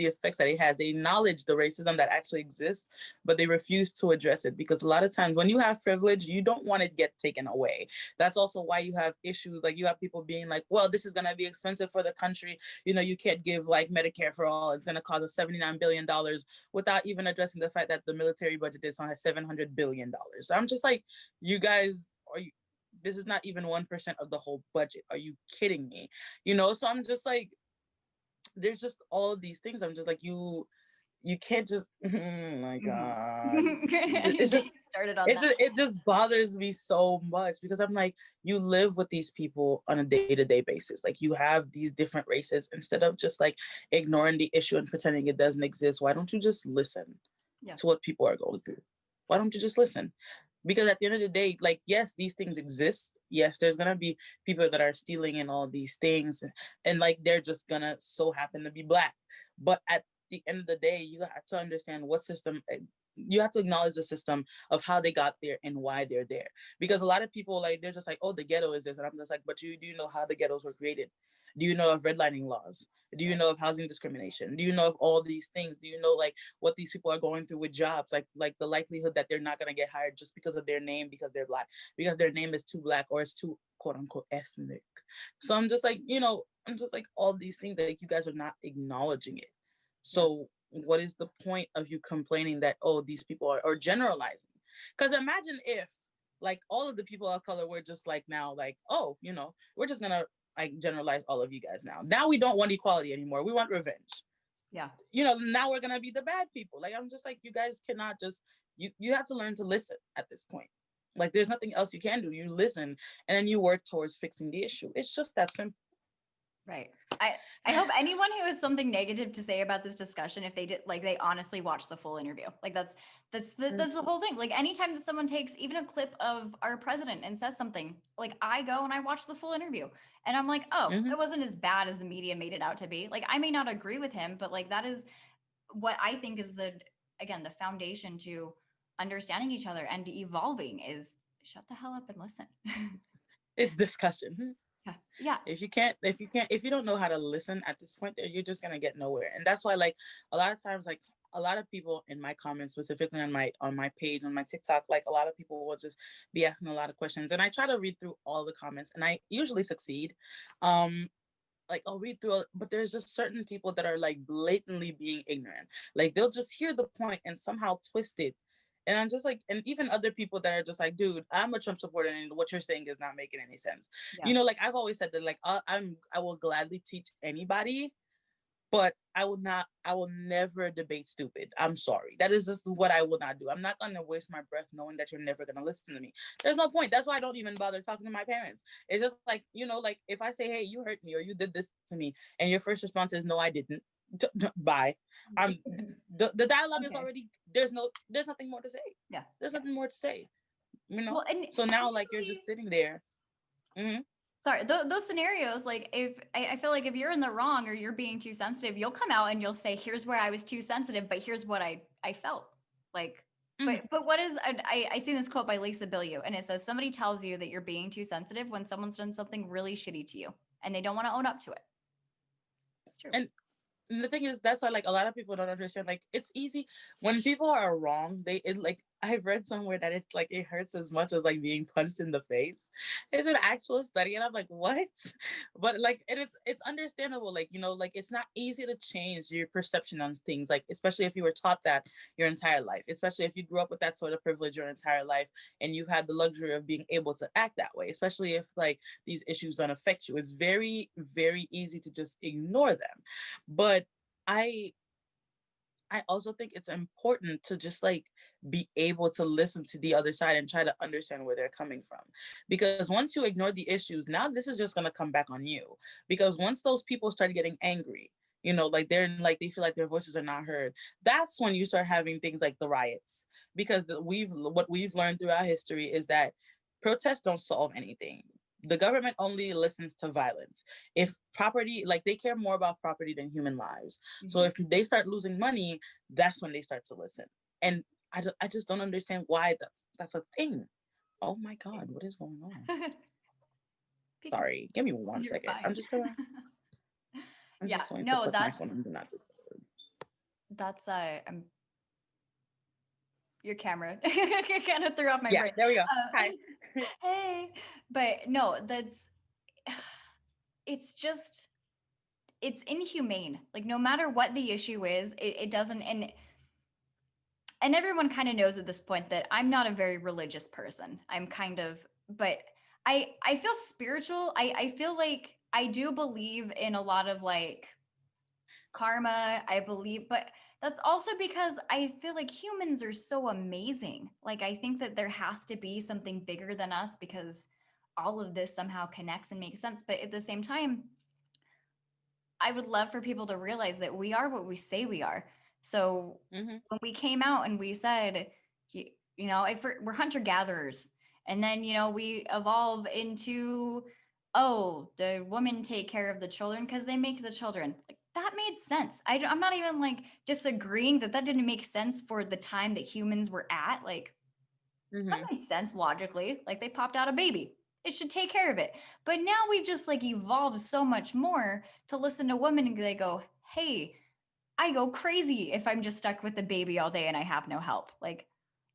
effects that it has. They acknowledge the racism that actually exists, but they refuse to address it because a lot of times when you have privilege, you don't want it get taken away. That's also why you have issues, like you have people being like, well, this is going to be expensive for the country, you can't give like Medicare for all, it's going to cost us $79 billion, without even addressing the fact that the military budget is on $700 billion. So I'm just like, you guys, are you, this is not even 1% of the whole budget, are you kidding me? So I'm just like, there's just all of these things. I'm just like, you can't just oh my god. It's just started on that. it just bothers me so much because I'm like, you live with these people on a day-to-day basis. Like you have these different races. Instead of just like ignoring the issue and pretending it doesn't exist, why don't you just listen to what people are going through? Why don't you just listen? Because at the end of the day, like, yes, these things exist. Yes, there's gonna be people that are stealing and all these things, and like they're just gonna so happen to be Black. But at the end of the day, you have to understand what system. You have to acknowledge the system of how they got there and why they're there. Because a lot of people, like, they're just like, oh, the ghetto is this, and I'm just like, but do you know how the ghettos were created? Do you know of redlining laws? Do you know of housing discrimination? Do you know of all these things? Do you know like what these people are going through with jobs? Like the likelihood that they're not gonna get hired just because of their name, because they're Black, because their name is too Black or it's too quote unquote ethnic. So I'm just like, I'm just like all these things that like, you guys are not acknowledging it. So what is the point of you complaining that, oh, these people are, or generalizing? Because imagine if like all of the people of color were just like now, like, oh, we're just gonna like generalize all of you guys now. Now we don't want equality anymore. We want revenge. Yeah. Now we're gonna be the bad people. Like I'm just like, you guys cannot just you have to learn to listen at this point. Like there's nothing else you can do. You listen and then you work towards fixing the issue. It's just that simple. Right. I hope anyone who has something negative to say about this discussion, if they did, like, they honestly watch the full interview. Like that's the whole thing. Like anytime that someone takes even a clip of our president and says something, like I go and I watch the full interview and I'm like, oh, it wasn't as bad as the media made it out to be. Like I may not agree with him, but like that is what I think is the foundation to understanding each other and evolving is shut the hell up and listen. It's discussion. Yeah. If you don't know how to listen at this point, you're just gonna get nowhere. And that's why, like, a lot of times, like a lot of people in my comments, specifically on my page, on my TikTok, like a lot of people will just be asking a lot of questions, and I try to read through all the comments, and I usually succeed. Like I'll read through, but there's just certain people that are like blatantly being ignorant. Like they'll just hear the point and somehow twist it. And I'm just like, and even other people that are just like, dude, I'm a Trump supporter, and what you're saying is not making any sense. Yeah. Like I've always said that, like I will gladly teach anybody, but I will never debate stupid. I'm sorry. That is just what I will not do. I'm not gonna waste my breath knowing that you're never gonna listen to me. There's no point. That's why I don't even bother talking to my parents. It's just like, like if I say, hey, you hurt me or you did this to me, and your first response is no, I didn't. Bye. The dialogue is already there's nothing more to say. Yeah. There's nothing more to say. Well, and so now like you're just sitting there. Mm-hmm. Sorry, those scenarios, like if I feel like if you're in the wrong or you're being too sensitive, you'll come out and you'll say, here's where I was too sensitive, but here's what I felt like. But what is, I seen this quote by Lisa Bilyeu, and it says, somebody tells you that you're being too sensitive when someone's done something really shitty to you and they don't want to own up to it. That's true. And the thing is, that's why like a lot of people don't understand. Like it's easy when people are wrong. I've read somewhere that it's like it hurts as much as like being punched in the face. It's an actual study, and I'm like, what? But like, it's understandable. Like, you know, like it's not easy to change your perception on things. Like, especially if you were taught that your entire life, especially if you grew up with that sort of privilege your entire life, and you had the luxury of being able to act that way. Especially if like these issues don't affect you, it's very, very easy to just ignore them. But I I also think it's important to just like be able to listen to the other side and try to understand where they're coming from. Because once you ignore the issues, now this is just going to come back on you. Because once those people start getting angry, you know, like they feel like their voices are not heard. That's when you start having things like the riots. Because what we've learned throughout history is that protests don't solve anything. The government only listens to violence. If property, like they care more about property than human lives. So if they start losing money, that's when they start to listen. And I just don't understand why that's a thing. Oh my God, what is going on? Sorry, give me one You're second. fine. I'm Yeah, just going to no, put my phone on do not disturb. that's your camera kind of threw off my Yeah, brain. there we go. Uh, Hi. hey, but no, it's just, it's inhumane. Like no matter what the issue is, it doesn't, and everyone kind of knows at this point that I'm not a very religious person. I'm kind of, but I feel spiritual. I feel like I do believe in a lot of like karma. I believe, but that's also because I feel like humans are so amazing. Like I think that there has to be something bigger than us because all of this somehow connects and makes sense. But at the same time, I would love for people to realize that we are what we say we are. So Hmm. when we came out and we said, you know, if we're hunter gatherers, and then, you know, we evolve into, oh, the women take care of the children because they make the children. Like that made sense. I'm not even like disagreeing that that didn't make sense for the time that humans were at. Like that Hmm. made sense logically. Like they popped out a baby. It should take care of it. But now we've just like evolved so much more to listen to women and they go, hey, I go crazy if I'm just stuck with the baby all day and I have no help. Like,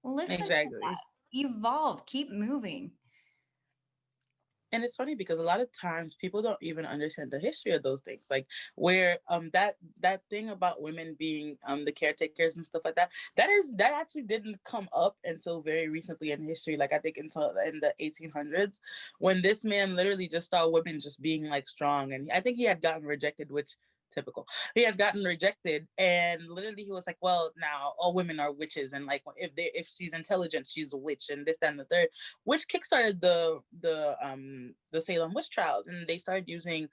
listen to Exactly. that. Evolve, keep moving. And it's funny because a lot of times people don't even understand the history of those things, like where that thing about women being the caretakers and stuff like that, that actually didn't come up until very recently in history, like I think until in the 1800s, when this man literally just saw women just being like strong, and I think he had gotten rejected, which typical, he had gotten rejected, and literally he was like, well, now all women are witches, and like if she's intelligent she's a witch, and this, that, and the third, which kickstarted the Salem witch trials, and they started using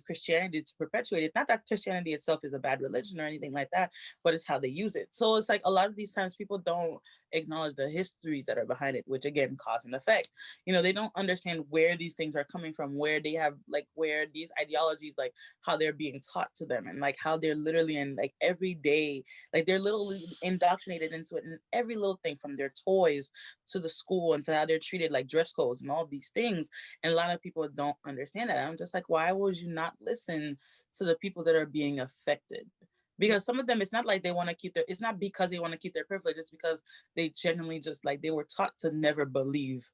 Christianity to perpetuate it. Not that Christianity itself is a bad religion or anything like that, but it's how they use it. So it's like a lot of these times people don't acknowledge the histories that are behind it, which again, cause and effect. You know, they don't understand where these things are coming from, where they have like where these ideologies, like how they're being taught to them, and like how they're literally in like every day, like they're literally indoctrinated into it in every little thing, from their toys to the school and to how they're treated, like dress codes and all these things. And a lot of people don't understand that. I'm just like, why would you not listen to the people that are being affected? Yeah. Because some of them, it's not like they want to keep their, it's not because they want to keep their privilege, it's because they genuinely just like they were taught to never believe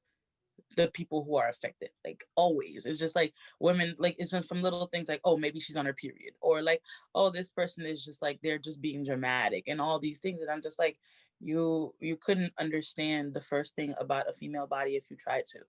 the people who are affected, like always. It's just like women, like it's from little things like, oh, maybe she's on her period, or like, oh, this person is just like they're just being dramatic and all these things. And I'm just like, you couldn't understand the first thing about a female body if you tried to.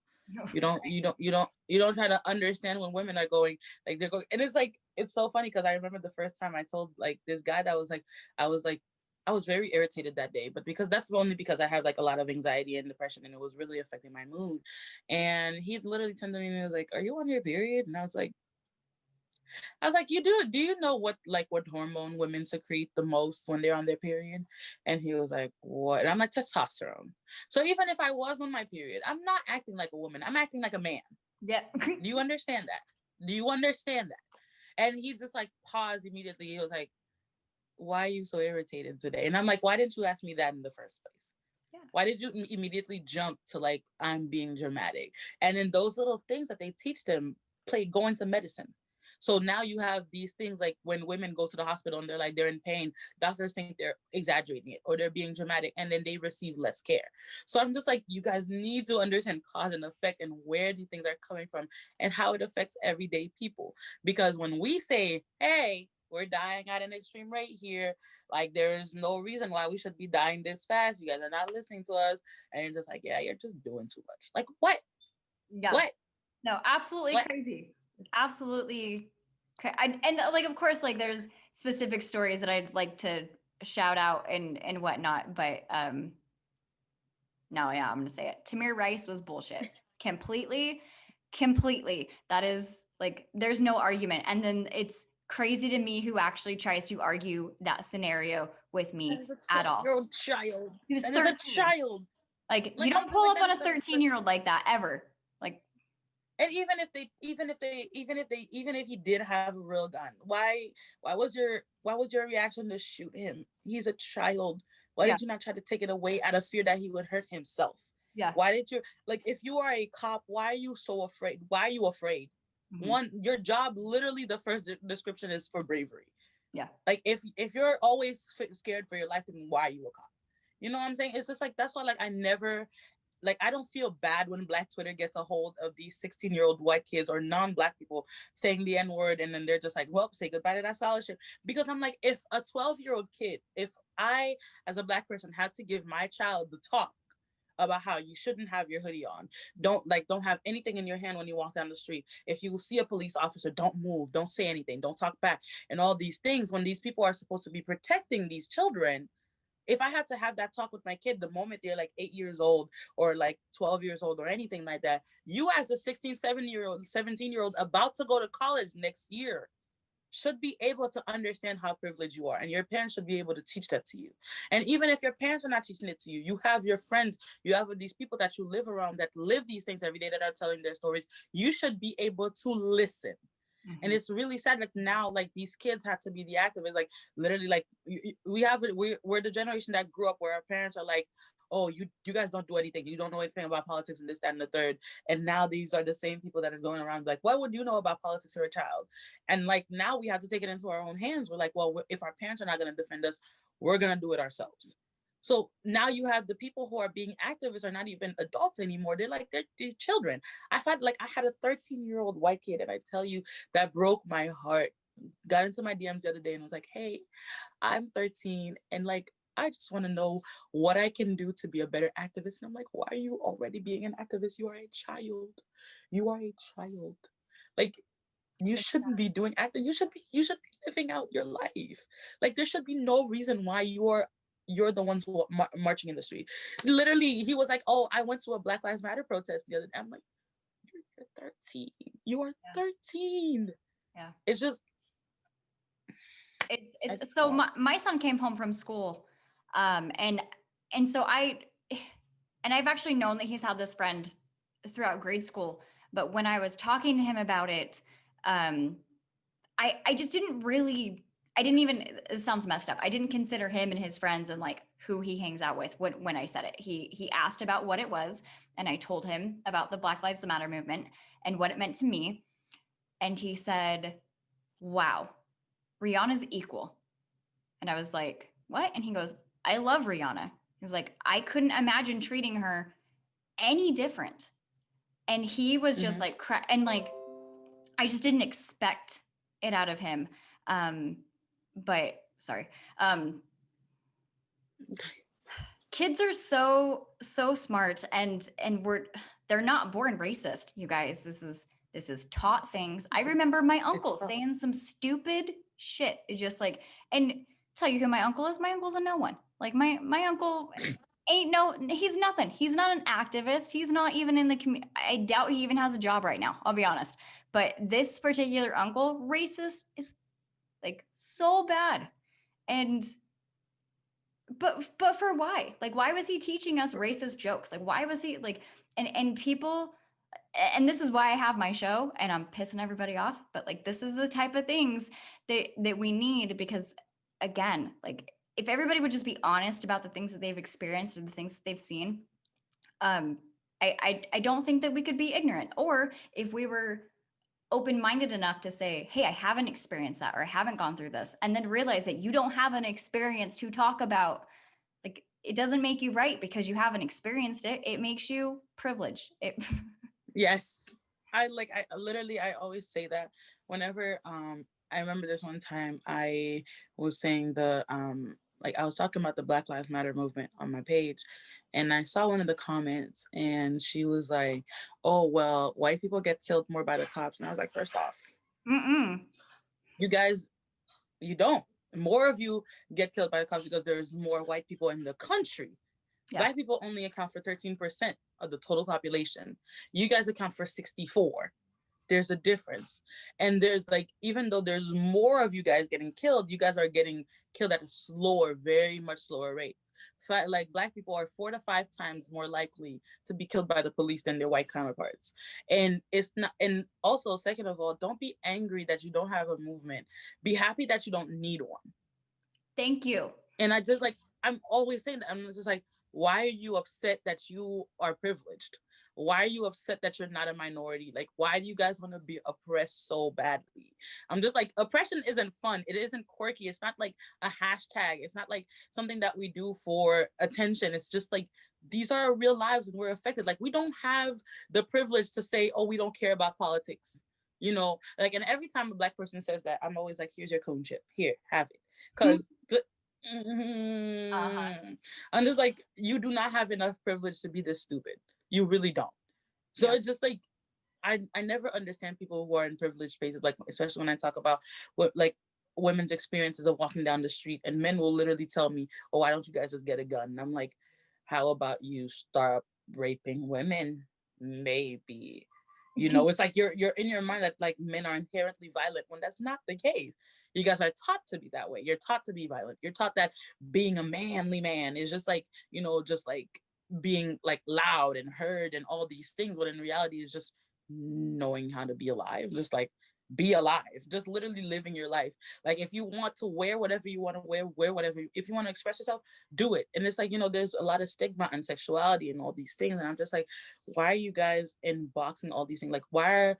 You don't try to understand when women are going, like they're going, and it's like it's so funny because I remember the first time I told like this guy that was like, I was like, I was very irritated that day, but because that's only because I have like a lot of anxiety and depression, and it was really affecting my mood. And he literally turned to me and he was like, "Are you on your period?" And I was like, "You do? Do you know what hormone women secrete the most when they're on their period?" And he was like, "What?" And I'm like, "Testosterone." So even if I was on my period, I'm not acting like a woman. I'm acting like a man. Yeah. Do you understand that? Do you understand that? And he just like paused immediately. He was like, "Why are you so irritated today?" And I'm like, "Why didn't you ask me that in the first place? Yeah. Why did you immediately jump to like I'm being dramatic?" And then those little things that they teach them, play go into medicine. So now you have these things like when women go to the hospital and they're like, they're in pain, doctors think they're exaggerating it or they're being dramatic, and then they receive less care. So I'm just like, you guys need to understand cause and effect and where these things are coming from and how it affects everyday people. Because when we say, hey, we're dying at an extreme rate here, like there's no reason why we should be dying this fast. You guys are not listening to us. And you're just like, yeah, you're just doing too much. Like, what? Yeah. What? No, absolutely What? crazy. Absolutely. And like, of course, like there's specific stories that I'd like to shout out and whatnot, but no, yeah, I'm gonna say it. Tamir Rice was bullshit. Completely. That is like, there's no argument. And then it's crazy to me who actually tries to argue that scenario with me at all. 12-year-old child. He was That 13. is a child. Like, Like, you don't I'm just pull like, up on a 13-year-old like that ever. Like, and even if he did have a real gun, why was your reaction to shoot him? He's a child. Why did you not try to take it away out of fear that he would hurt himself? Yeah. Why did you, like, if you are a cop, why are you so afraid? Why are you afraid? Mm-hmm. One, your job, literally the first description is for bravery. Yeah. Like, if you're always scared for your life, then why are you a cop? You know what I'm saying? It's just like, that's why, like, I don't feel bad when Black Twitter gets a hold of these 16-year-old white kids or non-Black people saying the N-word, and then they're just like, well, say goodbye to that scholarship. Because I'm like, if a 12-year-old kid, if I, as a Black person, had to give my child the talk about how you shouldn't have your hoodie on, don't have anything in your hand when you walk down the street, if you see a police officer, don't move, don't say anything, don't talk back, and all these things, when these people are supposed to be protecting these children, if I had to have that talk with my kid the moment they're like 8 years old or like 12 years old or anything like that, you as a 17-year-old about to go to college next year should be able to understand how privileged you are, and your parents should be able to teach that to you. And even if your parents are not teaching it to you, you have your friends, you have these people that you live around that live these things every day that are telling their stories. You should be able to listen. Mm-hmm. And it's really sad that now, like, these kids have to be the activists. Like, literally, like, we're the generation that grew up where our parents are like, oh, you guys don't do anything. You don't know anything about politics and this, that, and the third. And now these are the same people that are going around like, what would you know about politics for a child? And like, now we have to take it into our own hands. We're like, well, if our parents are not going to defend us, we're going to do it ourselves. So now you have the people who are being activists are not even adults anymore. They're like, they're children. I had a 13-year-old white kid, and I tell you, that broke my heart. Got into my DMs the other day and was like, hey, I'm 13, and like, I just want to know what I can do to be a better activist. And I'm like, why are you already being an activist? You are a child. You are a child. Like, you shouldn't be doing acting. You should be living out your life. Like, there should be no reason why you're the ones who are marching in the street. Literally, he was like, oh, I went to a Black Lives Matter protest the other day. I'm like, you're 13. You are 13. Yeah. It's just. It's so my son came home from school. And so I've actually known that he's had this friend throughout grade school, but when I was talking to him about it, I just didn't really, it sounds messed up. I didn't consider him and his friends and like who he hangs out with when I said it. He asked about what it was, and I told him about the Black Lives Matter movement and what it meant to me. And he said, wow, Rihanna's equal. And I was like, what? And he goes, I love Rihanna. He's like, I couldn't imagine treating her any different. And he was just like, and like, I just didn't expect it out of him. But sorry. Kids are so smart, and they're not born racist, you guys. This is taught things. I remember my uncle saying some stupid shit. It's just like, and tell you who my uncle is. My uncle's a no one. Like my uncle he's nothing. He's not an activist. He's not even in the community. I doubt he even has a job right now. I'll be honest. But this particular uncle, racist, is like so bad. And but for why? Like, why was he teaching us racist jokes? Like, why was he like, and people, and this is why I have my show and I'm pissing everybody off, but like, this is the type of things that we need, because again, like, if everybody would just be honest about the things that they've experienced and the things that they've seen, I don't think that we could be ignorant. Or if we were open-minded enough to say, hey, I haven't experienced that, or I haven't gone through this, and then realize that you don't have an experience to talk about. Like, it doesn't make you right because you haven't experienced it. It makes you privileged. Yes. I literally, I always say that whenever, I remember this one time I was saying I was talking about the Black Lives Matter movement on my page, and I saw one of the comments, and she was like, oh, well, white people get killed more by the cops. And I was like, first off, you guys, you don't. More of you get killed by the cops because there's more white people in the country. Yeah. Black people only account for 13% of the total population. You guys account for 64. There's a difference. And there's like, even though there's more of you guys getting killed, you guys are getting killed at a slower, very much slower rate. Like Black people are 4 to 5 times more likely to be killed by the police than their white counterparts. And it's not, and also, second of all, don't be angry that you don't have a movement. Be happy that you don't need one. Thank you. And I'm always saying that. I'm just like, why are you upset that you are privileged? Why are you upset that you're not a minority? Like, why do you guys want to be oppressed so badly? I'm just like, oppression isn't fun. It isn't quirky. It's not like a hashtag. It's not like something that we do for attention. It's just like, these are our real lives and we're affected. Like, we don't have the privilege to say, oh, we don't care about politics. And every time a Black person says that, I'm always like, here's your cone chip. Here, have it. Because I'm just like, you do not have enough privilege to be this stupid. You really don't. So It's just like, I never understand people who are in privileged spaces, like, especially when I talk about what, like, women's experiences of walking down the street, and men will literally tell me, oh, why don't you guys just get a gun? And I'm like, how about you start raping women? Maybe. It's like you're in your mind that like men are inherently violent, when that's not the case. You guys are taught to be that way. You're taught to be violent. You're taught that being a manly man is just like, just like being like loud and heard and all these things, when in reality is just knowing how to be alive. Just like, be alive, just literally living your life. Like, if you want to wear whatever you want to wear whatever. If you want to express yourself, do it. And it's like, there's a lot of stigma and sexuality and all these things, and I'm just like, why are you guys in boxing all these things? Like, why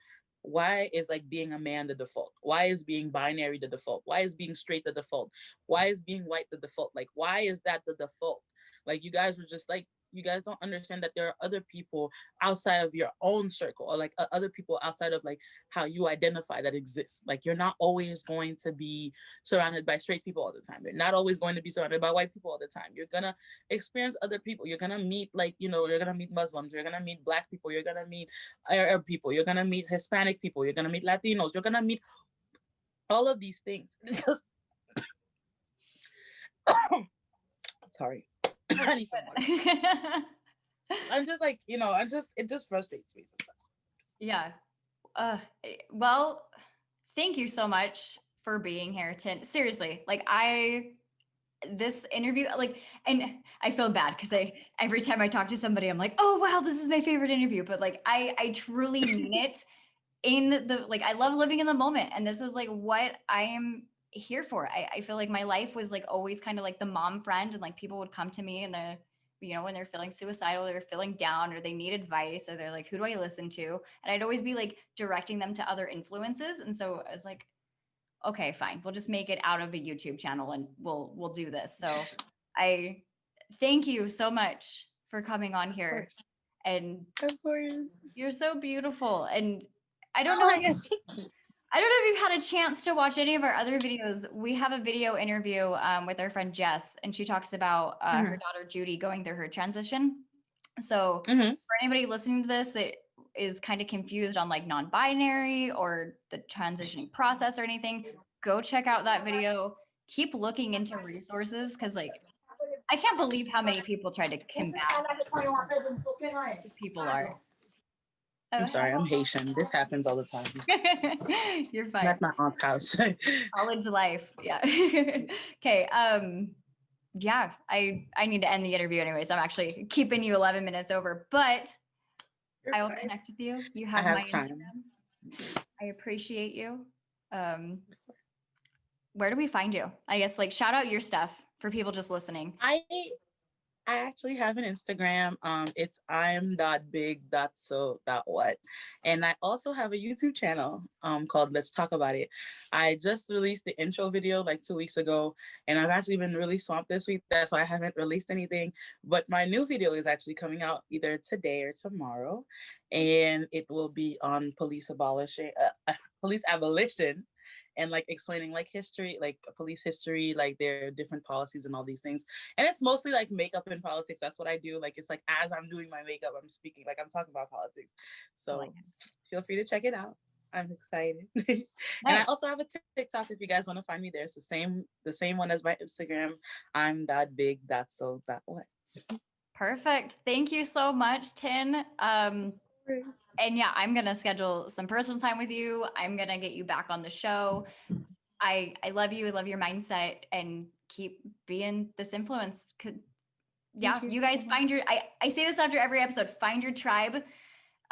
is like being a man the default? Why is being binary the default? Why is being straight the default? Why is being white the default? Like, why is that the default? Like, you guys were just like, you guys don't understand that there are other people outside of your own circle, or like other people outside of like how you identify that exist. Like, you're not always going to be surrounded by straight people all the time. You're not always going to be surrounded by white people all the time. You're gonna experience other people. You're gonna meet you're gonna meet Muslims. You're gonna meet Black people. You're gonna meet Arab people. You're gonna meet Hispanic people. You're gonna meet Latinos. You're gonna meet all of these things. It's just sorry. I'm just like, it just frustrates me sometimes. Yeah. Well, thank you so much for being here, Tin. Seriously, like this interview, like, and I feel bad because every time I talk to somebody, I'm like, oh wow, this is my favorite interview. But like, I truly mean it. I love living in the moment, and this is like what I am here for. I feel like my life was like always kind of like the mom friend, and like people would come to me and they're, when they're feeling suicidal, they're feeling down, or they need advice, or they're like, who do I listen to? And I'd always be like directing them to other influences. And so I was like, okay, fine, we'll just make it out of a YouTube channel and we'll do this. So I thank you so much for coming on here. And of course, you're so beautiful. And I don't know. I don't know if you've had a chance to watch any of our other videos. We have a video interview with our friend Jess, and she talks about her daughter Judy going through her transition. So for anybody listening to this that is kind of confused on like non-binary or the transitioning process or anything, go check out that video. Keep looking into resources, because like I can't believe how many people try to combat people are. I'm sorry, I'm Haitian. This happens all the time. You're fine. At my aunt's house. College life. Yeah. Okay. Yeah, I need to end the interview anyways. I'm actually keeping you 11 minutes over, but I will connect with you. You have my time. Instagram. I appreciate you. Where do we find you? I guess like shout out your stuff for people just listening. I actually have an Instagram. It's I'm.big.so.what. And I also have a YouTube channel called Let's Talk About It. I just released the intro video like 2 weeks ago, and I've actually been really swamped this week. That's why I haven't released anything. But my new video is actually coming out either today or tomorrow, and it will be on police abolition, and like explaining like history, like police history, like their different policies and all these things. And it's mostly like makeup and politics. That's what I do. Like it's like as I'm doing my makeup, I'm speaking, like I'm talking about politics. So feel free to check it out. I'm excited. And I Nice. also have a TikTok if you guys want to find me there. It's the same one as my Instagram. I'm.big.so.what. Perfect. Thank you so much, Tin. And yeah, I'm gonna schedule some personal time with you. I'm gonna get you back on the show. I love you. I love your mindset, and keep being this influence. Yeah, you guys find your. I say this after every episode. Find your tribe.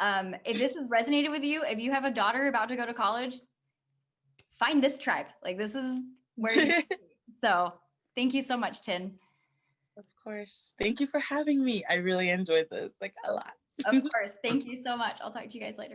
If this has resonated with you, if you have a daughter about to go to college, find this tribe. Like this is where you. So thank you so much, Tin. Of course. Thank you for having me. I really enjoyed this, like a lot. Of course. Thank you so much. I'll talk to you guys later.